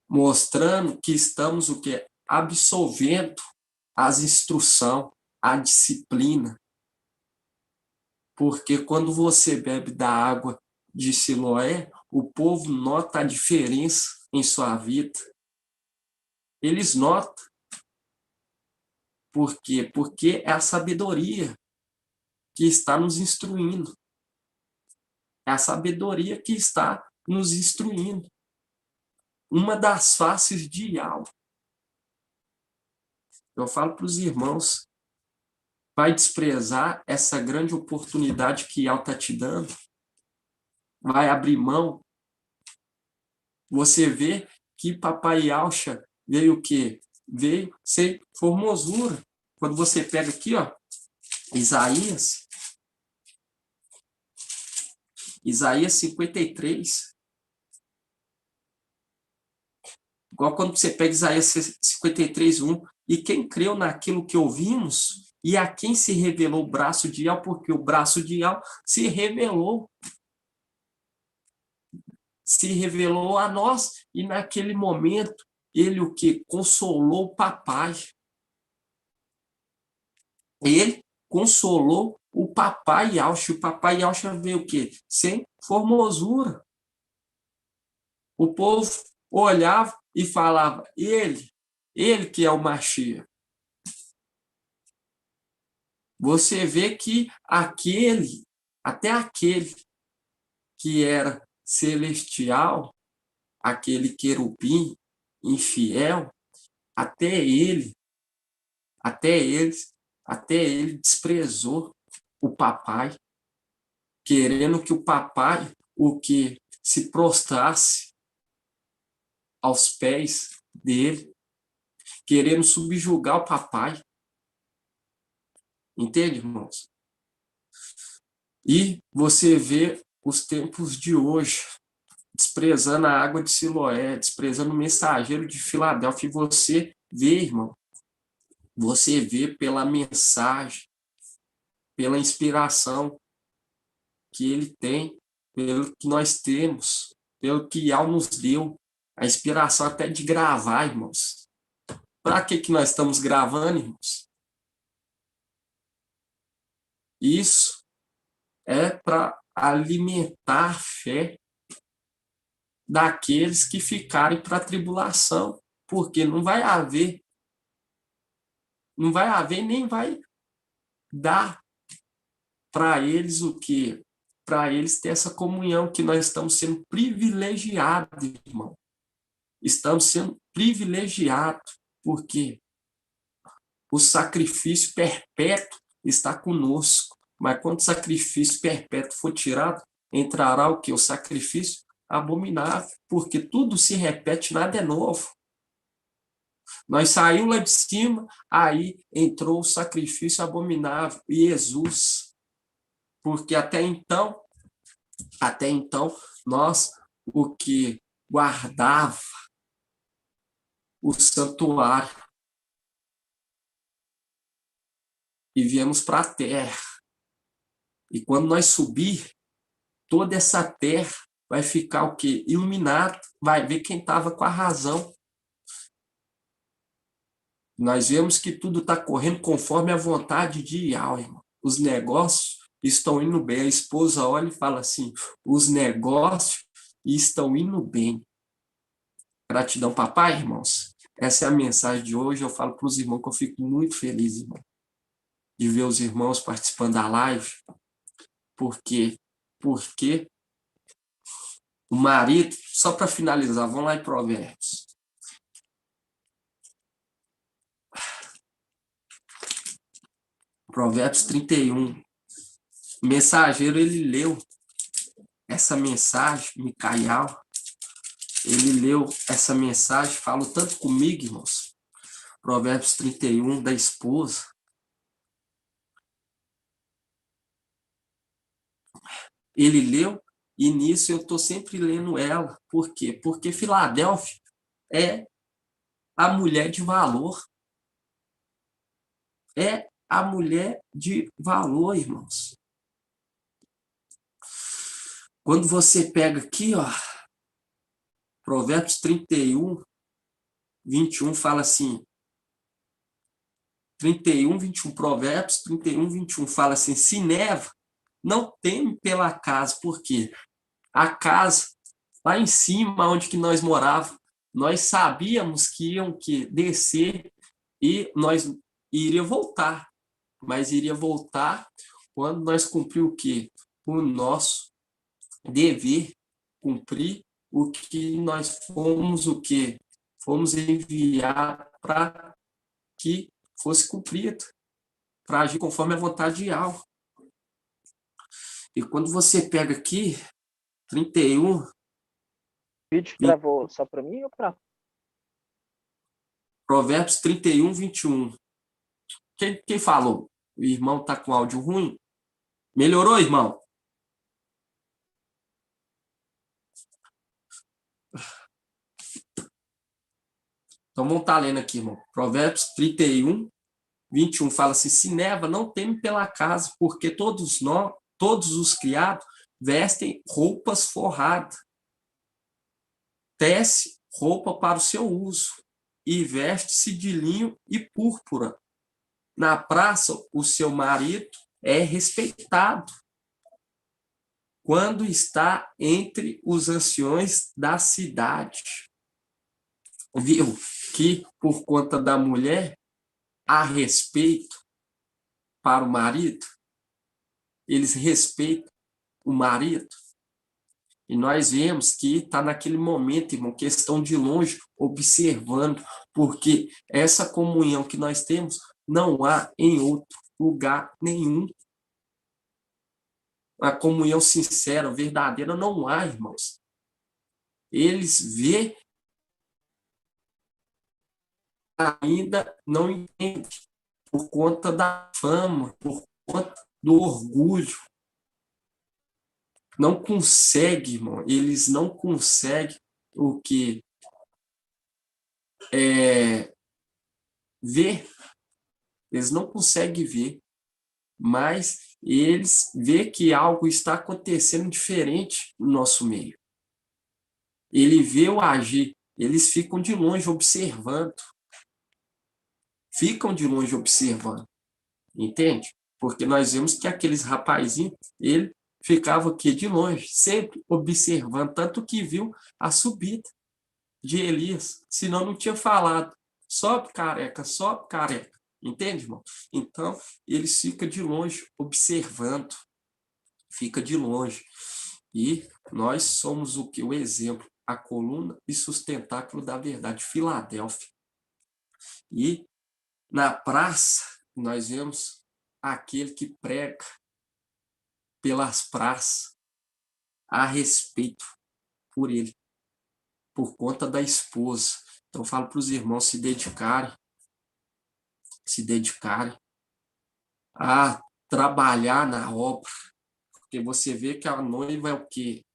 mostrando que estamos o quê? Absolvendo as instruções, a disciplina. Porque quando você bebe da água de Siloé, o povo nota a diferença em sua vida. Eles notam. Por quê? Porque é a sabedoria que está nos instruindo. É a sabedoria que está nos instruindo. Uma das faces de Yahweh. Eu falo para os irmãos, vai desprezar essa grande oportunidade que Yahweh está te dando? Vai abrir mão? Você vê que Papai Yahshua veio o quê? Veio ser formosura. Quando você pega aqui, ó, Isaías 53. Igual quando você pega Isaías 53:1, e quem creu naquilo que ouvimos, e a quem se revelou o braço de Yahweh, porque o braço de Yahweh se revelou a nós, e naquele momento, ele o que? Consolou o papai. Ele consolou o papai Yahshua. O papai Yahshua veio o quê? Sem formosura. O povo olhava e falava, ele que é o Mashiach. Você vê que até aquele que era celestial, aquele querubim infiel, até ele desprezou o papai, querendo que o papai o que se prostrasse aos pés dele, querendo subjugar o papai. Entende, irmãos? E você vê os tempos de hoje, desprezando a água de Siloé, desprezando o mensageiro de Filadélfia, e você vê, irmão, você vê pela mensagem, pela inspiração que ele tem, pelo que nós temos, pelo que Yahweh nos deu, a inspiração até de gravar, irmãos. Para que nós estamos gravando, irmãos? Isso é para alimentar a fé daqueles que ficarem para a tribulação, porque não vai haver, nem vai dar para eles o quê? Para eles ter essa comunhão, que nós estamos sendo privilegiados, irmão. Estamos sendo privilegiados, porque o sacrifício perpétuo está conosco. Mas quando o sacrifício perpétuo for tirado, entrará o quê? O sacrifício abominável, porque tudo se repete, nada é novo. Nós saímos lá de cima, aí entrou o sacrifício abominável, Jesus. Porque até então, nós o que guardava o santuário e viemos para a terra. E quando nós subir, toda essa terra vai ficar o quê? Iluminado, vai ver quem estava com a razão. Nós vemos que tudo está correndo conforme a vontade de Yahweh, irmão. Os negócios estão indo bem. A esposa olha e fala assim, os negócios estão indo bem. Gratidão, papai, irmãos. Essa é a mensagem de hoje. Eu falo para os irmãos que eu fico muito feliz, irmão, de ver os irmãos participando da live. Por quê? Porque o marido, só para finalizar, vamos lá em Provérbios. Provérbios 31. O mensageiro, ele leu essa mensagem, Micael, ele leu essa mensagem, falou tanto comigo, irmãos. Provérbios 31, da esposa. Ele leu, e nisso eu estou sempre lendo ela. Por quê? Porque Filadélfia é a mulher de valor. É a mulher de valor, irmãos. Quando você pega aqui, ó, Provérbios 31, 21, fala assim, 31, 21, Provérbios 31, 21, fala assim, se neva, não teme pela casa, porque a casa, lá em cima, onde que nós morávamos, nós sabíamos que iam que descer e nós iria voltar, mas iria voltar quando nós cumprir o quê? O nosso dever, cumprir o que nós fomos o quê? Fomos enviados para que fosse cumprido, para agir conforme a vontade de Yahweh. E quando você pega aqui, 31... O vídeo travou só para mim ou para... Provérbios 31, 21. Quem falou? O irmão está com áudio ruim? Melhorou, irmão? Então vamos estar lendo aqui, irmão. Provérbios 31, 21 fala assim, se neva, não teme pela casa, porque todos os criados vestem roupas forradas. Tece roupa para o seu uso e veste-se de linho e púrpura. Na praça, o seu marido é respeitado quando está entre os anciões da cidade. Viu que, por conta da mulher, há respeito para o marido? Eles respeitam o marido? E nós vemos que está naquele momento, irmão, que estão de longe observando, porque essa comunhão que nós temos não há em outro lugar nenhum. A comunhão sincera, verdadeira, não há, irmãos. Eles vê, ainda não entendem, por conta da fama, por conta do orgulho. Não consegue, irmão, eles não conseguem o que ver, eles não conseguem ver, mas eles vê que algo está acontecendo diferente no nosso meio. Ele vê o agir, eles ficam de longe observando. Ficam de longe observando, entende? Porque nós vemos que aqueles rapazinhos, ele ficava aqui de longe, sempre observando, tanto que viu a subida de Elias, senão não tinha falado, sobe careca, entende, irmão? Então, eles ficam de longe, observando, fica de longe. E nós somos o que? O exemplo, a coluna e sustentáculo da verdade, Filadélfia. E na praça, nós vemos aquele que prega pelas praças, a respeito por ele, por conta da esposa. Então, eu falo para os irmãos se dedicarem a trabalhar na obra, porque você vê que a noiva é o quê?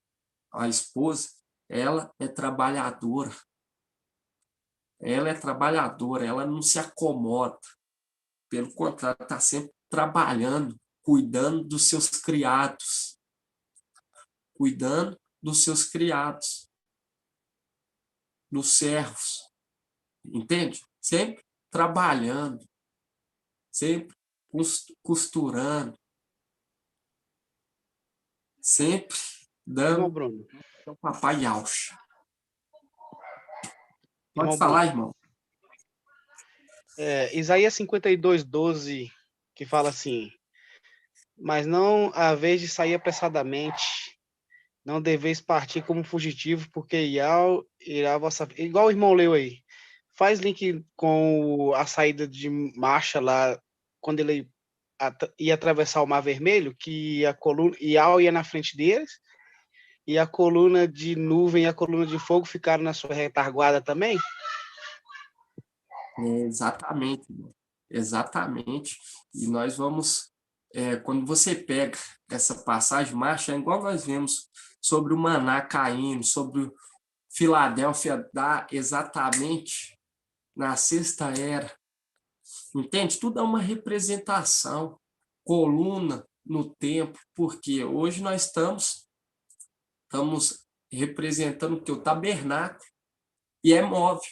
A esposa, ela é trabalhadora. Ela é trabalhadora, ela não se acomoda. Pelo contrário, está sempre trabalhando, cuidando dos seus criados. Cuidando dos seus criados. Dos servos. Entende? Sempre trabalhando. Sempre costurando. Sempre dando o papai Alcha. Pode falar, irmão. Isaías 52:12, que fala assim, mas não haveis de sair apressadamente, não deveis partir como fugitivo, porque irá a vossa... Igual o irmão leu aí. Faz link com a saída de marcha lá, quando ele ia atravessar o Mar Vermelho, que a coluna Iau ia na frente deles, E a coluna de nuvem e a coluna de fogo ficaram na sua retaguarda também? Exatamente, irmão. Exatamente. E nós vamos, quando você pega essa passagem, marcha, é igual nós vemos sobre o maná caindo, sobre o Filadélfia dá exatamente na sexta era. Entende? Tudo é uma representação, coluna no tempo, porque hoje nós estamos representando o que? O tabernáculo, e é móvel.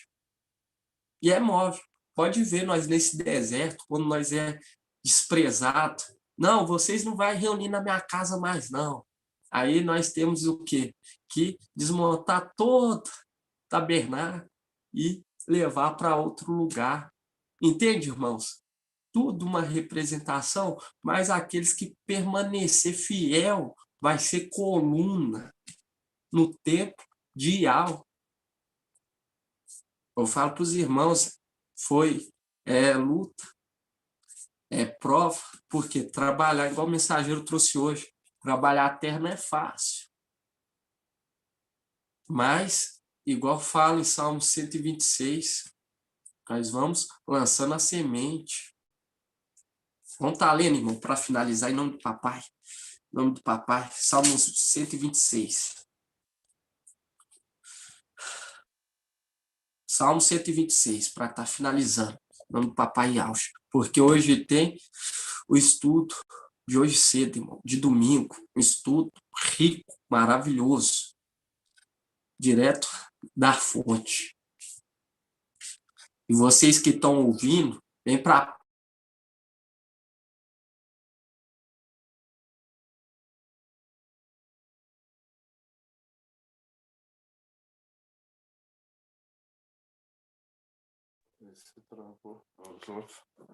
E é móvel. Pode ver nós nesse deserto, quando nós é desprezado. Não, vocês não vão reunir na minha casa mais, não. Aí nós temos o quê? Que desmontar todo o tabernáculo e levar para outro lugar. Entende, irmãos? Tudo uma representação, mas aqueles que permanecer fiel vai ser coluna no tempo de Iau. Eu falo para os irmãos, foi luta, prova, porque trabalhar, igual o mensageiro trouxe hoje, trabalhar a terra não é fácil. Mas, igual fala em Salmo 126, nós vamos lançando a semente. Vamos estar lendo, irmão, para finalizar, em nome do papai. Em nome do papai, Salmo 126. Salmo 126, para estar finalizando, em nome do papai Yauch. Porque hoje tem o estudo de hoje cedo, irmão, de domingo, um estudo rico, maravilhoso, direto da fonte. E vocês que estão ouvindo, vem para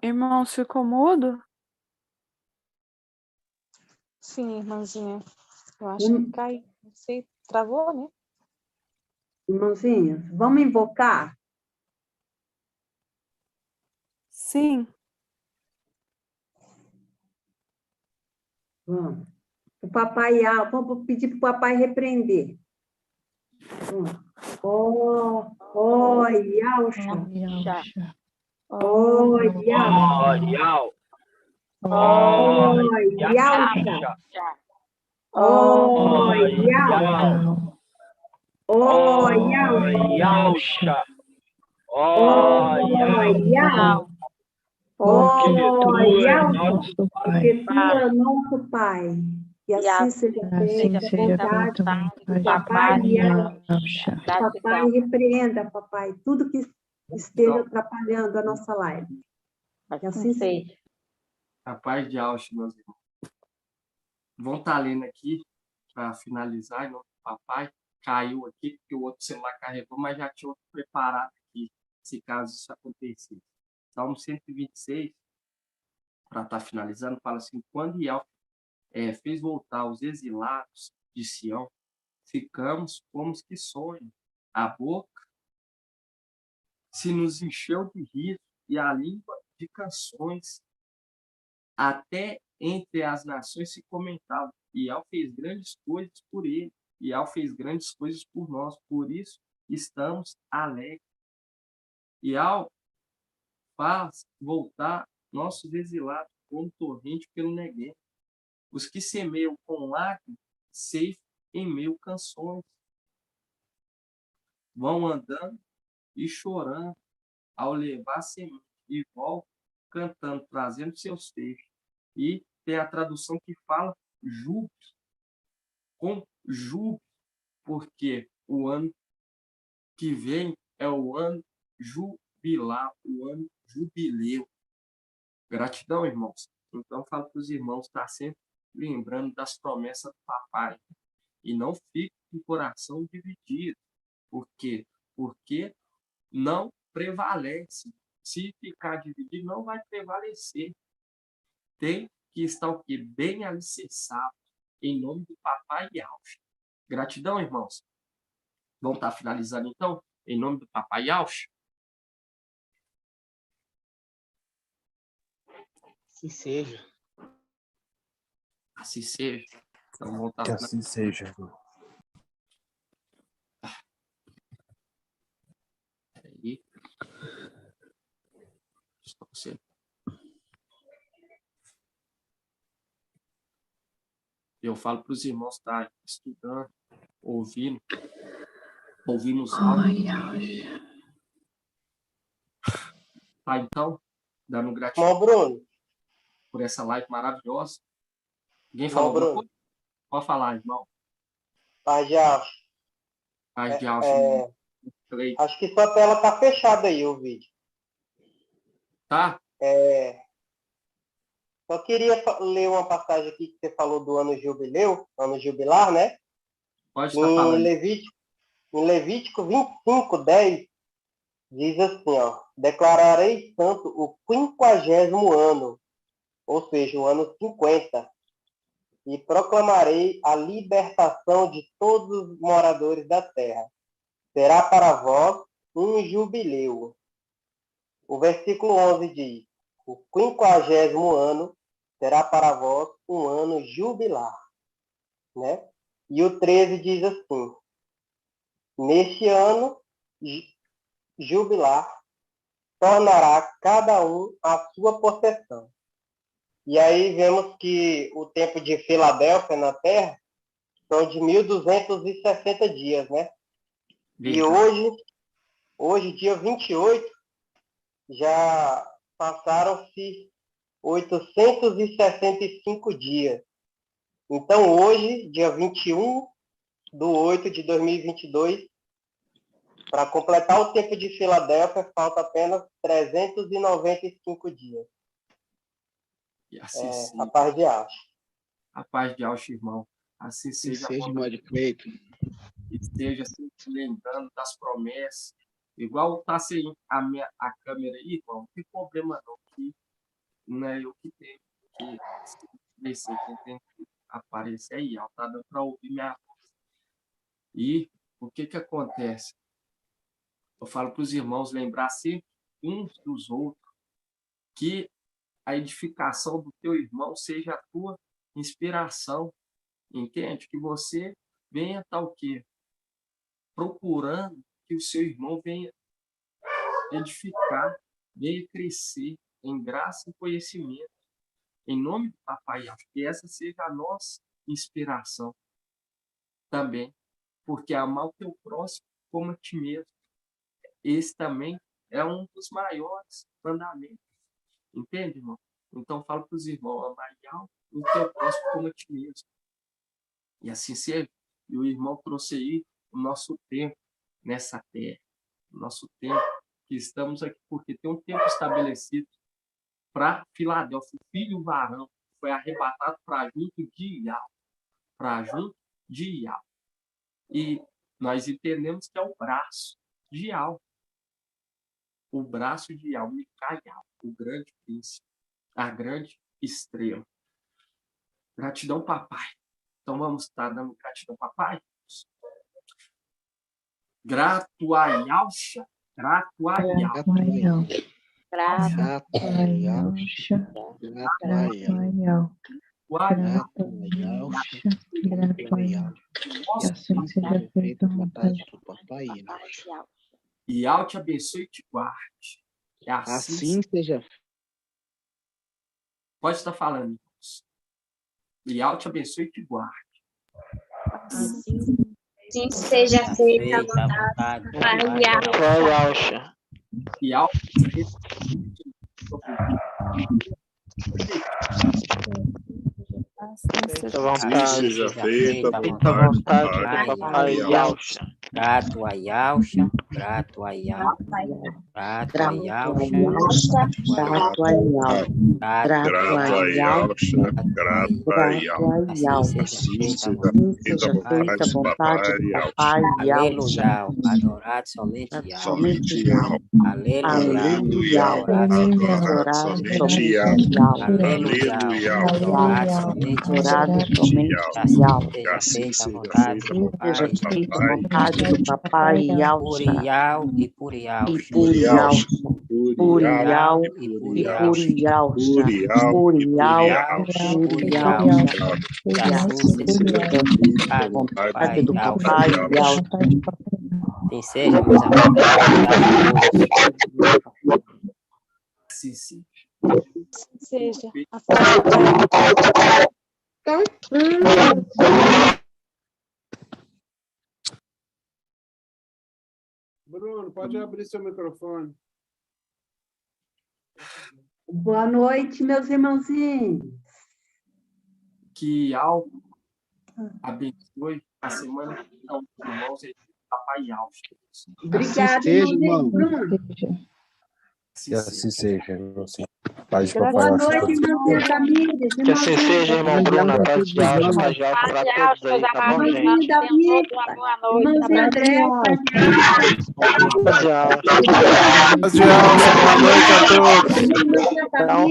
Irmão, ficou mudo? Sim, irmãzinha. Eu acho que caiu. Não sei, travou, né? Irmãozinhos, vamos invocar? Sim. Vamos. O papai, vamos pedir para o papai repreender. Yausha. Yau. Yausha. Yausha. Porque tu é nosso Pai. E assim seja feita a vontade do papai. Papai, repreenda, papai, tudo que esteja atrapalhando a nossa live. E assim seja. a paz de Yauch, meus irmãos. Vão estar lendo aqui, para finalizar, em nome do papai. Caiu aqui, porque o outro celular carregou, mas já tinha outro preparado aqui, se caso isso acontecesse. Salmo 126, para estar finalizando, fala assim: quando Yauch fez voltar os exilados de Sião, ficamos como os que sonham. A boca se nos encheu de riso e a língua de canções. Até entre as nações se comentava: Iau fez grandes coisas por ele, Iau fez grandes coisas por nós, por isso estamos alegres. Iau faz voltar nossos exilados como torrente pelo Negueb. Os que semeiam com lágrimas, ceifam em meio canções. Vão andando e chorando ao levar semente, e voltam cantando, trazendo seus feixes. E tem a tradução que fala júbilo, com júbilo, porque o ano que vem é o ano jubilar, o ano jubileu. Gratidão, irmãos. Então, falo para os irmãos estar sempre lembrando das promessas do papai. E não fique com o coração dividido. Por quê? Porque não prevalece. Se ficar dividido, não vai prevalecer. Tem que estar o quê? Bem alicerçado, em nome do papai Yauch. Gratidão, irmãos. Vamos estar finalizando, então, em nome do papai Yauch. Assim seja. Assim seja. Então, vamos estar Que assim seja, irmão. Eu falo para os irmãos estarem estudando, ouvindo os áudios. Tá, então, dando gratidão Bruno. por essa live maravilhosa. Alguém Irmão falou alguma Bruno. coisa? Pode falar, irmão. Paz de alça. Paz de alça, irmão. Acho que sua tela tá fechada aí, o vídeo. Tá? Só queria ler uma passagem aqui que você falou do ano jubilar, né? Pode estar falando. Em Levítico 25:10, diz assim, ó: declararei santo o 50º ano, ou seja, o ano 50, e proclamarei a libertação de todos os moradores da terra. Será para vós um jubileu. O versículo 11 diz: o 50º ano será para vós um ano jubilar, né? E o 13 diz assim: neste ano jubilar, tornará cada um a sua possessão. E aí vemos que o tempo de Filadélfia na Terra são de 1.260 dias, né? E hoje, dia 28, já passaram-se 865 dias. Então, hoje, dia 21/8/2022, para completar o tempo de Filadélfia, falta apenas 395 dias. E assim a paz de Ausch. A paz de Ausch, irmão. Assim seja, irmão de peito. Esteja sempre lembrando das promessas. Igual tá sem a câmera aí, irmão, não tem problema não. Que não é eu que tenho que descer, quem tem que aparecer aí, ó, tá dando para ouvir minha voz. E o que acontece? Eu falo para os irmãos lembrar sempre uns dos outros, que a edificação do teu irmão seja a tua inspiração, entende? Que você venha estar o quê? Procurando que o seu irmão venha edificar, venha crescer em graça e conhecimento. Em nome do Papai, que essa seja a nossa inspiração também, porque amar o teu próximo como a ti mesmo. Esse também é um dos maiores mandamentos. Entende, irmão? Então, falo para os irmãos, amar o teu próximo como a ti mesmo. E assim seja. E o irmão trouxe aí o nosso tempo nessa terra. O nosso tempo que estamos aqui, porque tem um tempo estabelecido para Filadélfia. O filho varão foi arrebatado para junto de Iau. Para junto de Iau. E nós entendemos que é o braço de Iau. O braço de Iau, Micael, o grande príncipe, a grande estrela. Gratidão, papai. Então vamos estar dando gratidão, papai. Grato a Yausha. Grato a Yausha. Grato a Yausha. Grato a Yausha. Grato a Yausha. Que assim seja feita a vontade do papai. E Al te abençoe e te guarde. Que assim seja. Pode estar falando, irmãos. E Al te abençoe e te guarde. Assim seja feita a vontade do Pai. E Al seja feita a vontade do Papai Yausha. Grato a Yausha, grato a Yausha, grato a Yausha, Grato a Yausha, grato a Yausha, grato a Yausha. Assim seja feita a vontade do Papai Yausha. Aleluia, adorado somente Yausha. Somente Yausha. Aleluia, adorado somente Yausha. Aleluia, adorado somente assim seja feita a vontade do Papai Yausha. Purial e Purial. Purial e Purial. Purial. A vontade do Papai Yausha. Tem seja, meus amigos. Sim, seja. Bruno, pode abrir seu microfone. Boa noite, meus irmãozinhos. Que algo abençoe a semana que vem, irmãos, papai e Alves. Obrigada, seja, irmãozinho. irmão. Bruno. Que assim seja, irmãozinho. Paz de Boa papai. noite, irmãozinha Tamires. Que assim seja, irmão Bruno. A paz de Alves, paz de Alves para todos aí, tá bom, Irmãozinho gente? Davi. Irmãozinho André. Paz de Alves. Paz de Alves, boa noite a todos. Irmãozinha Tamires.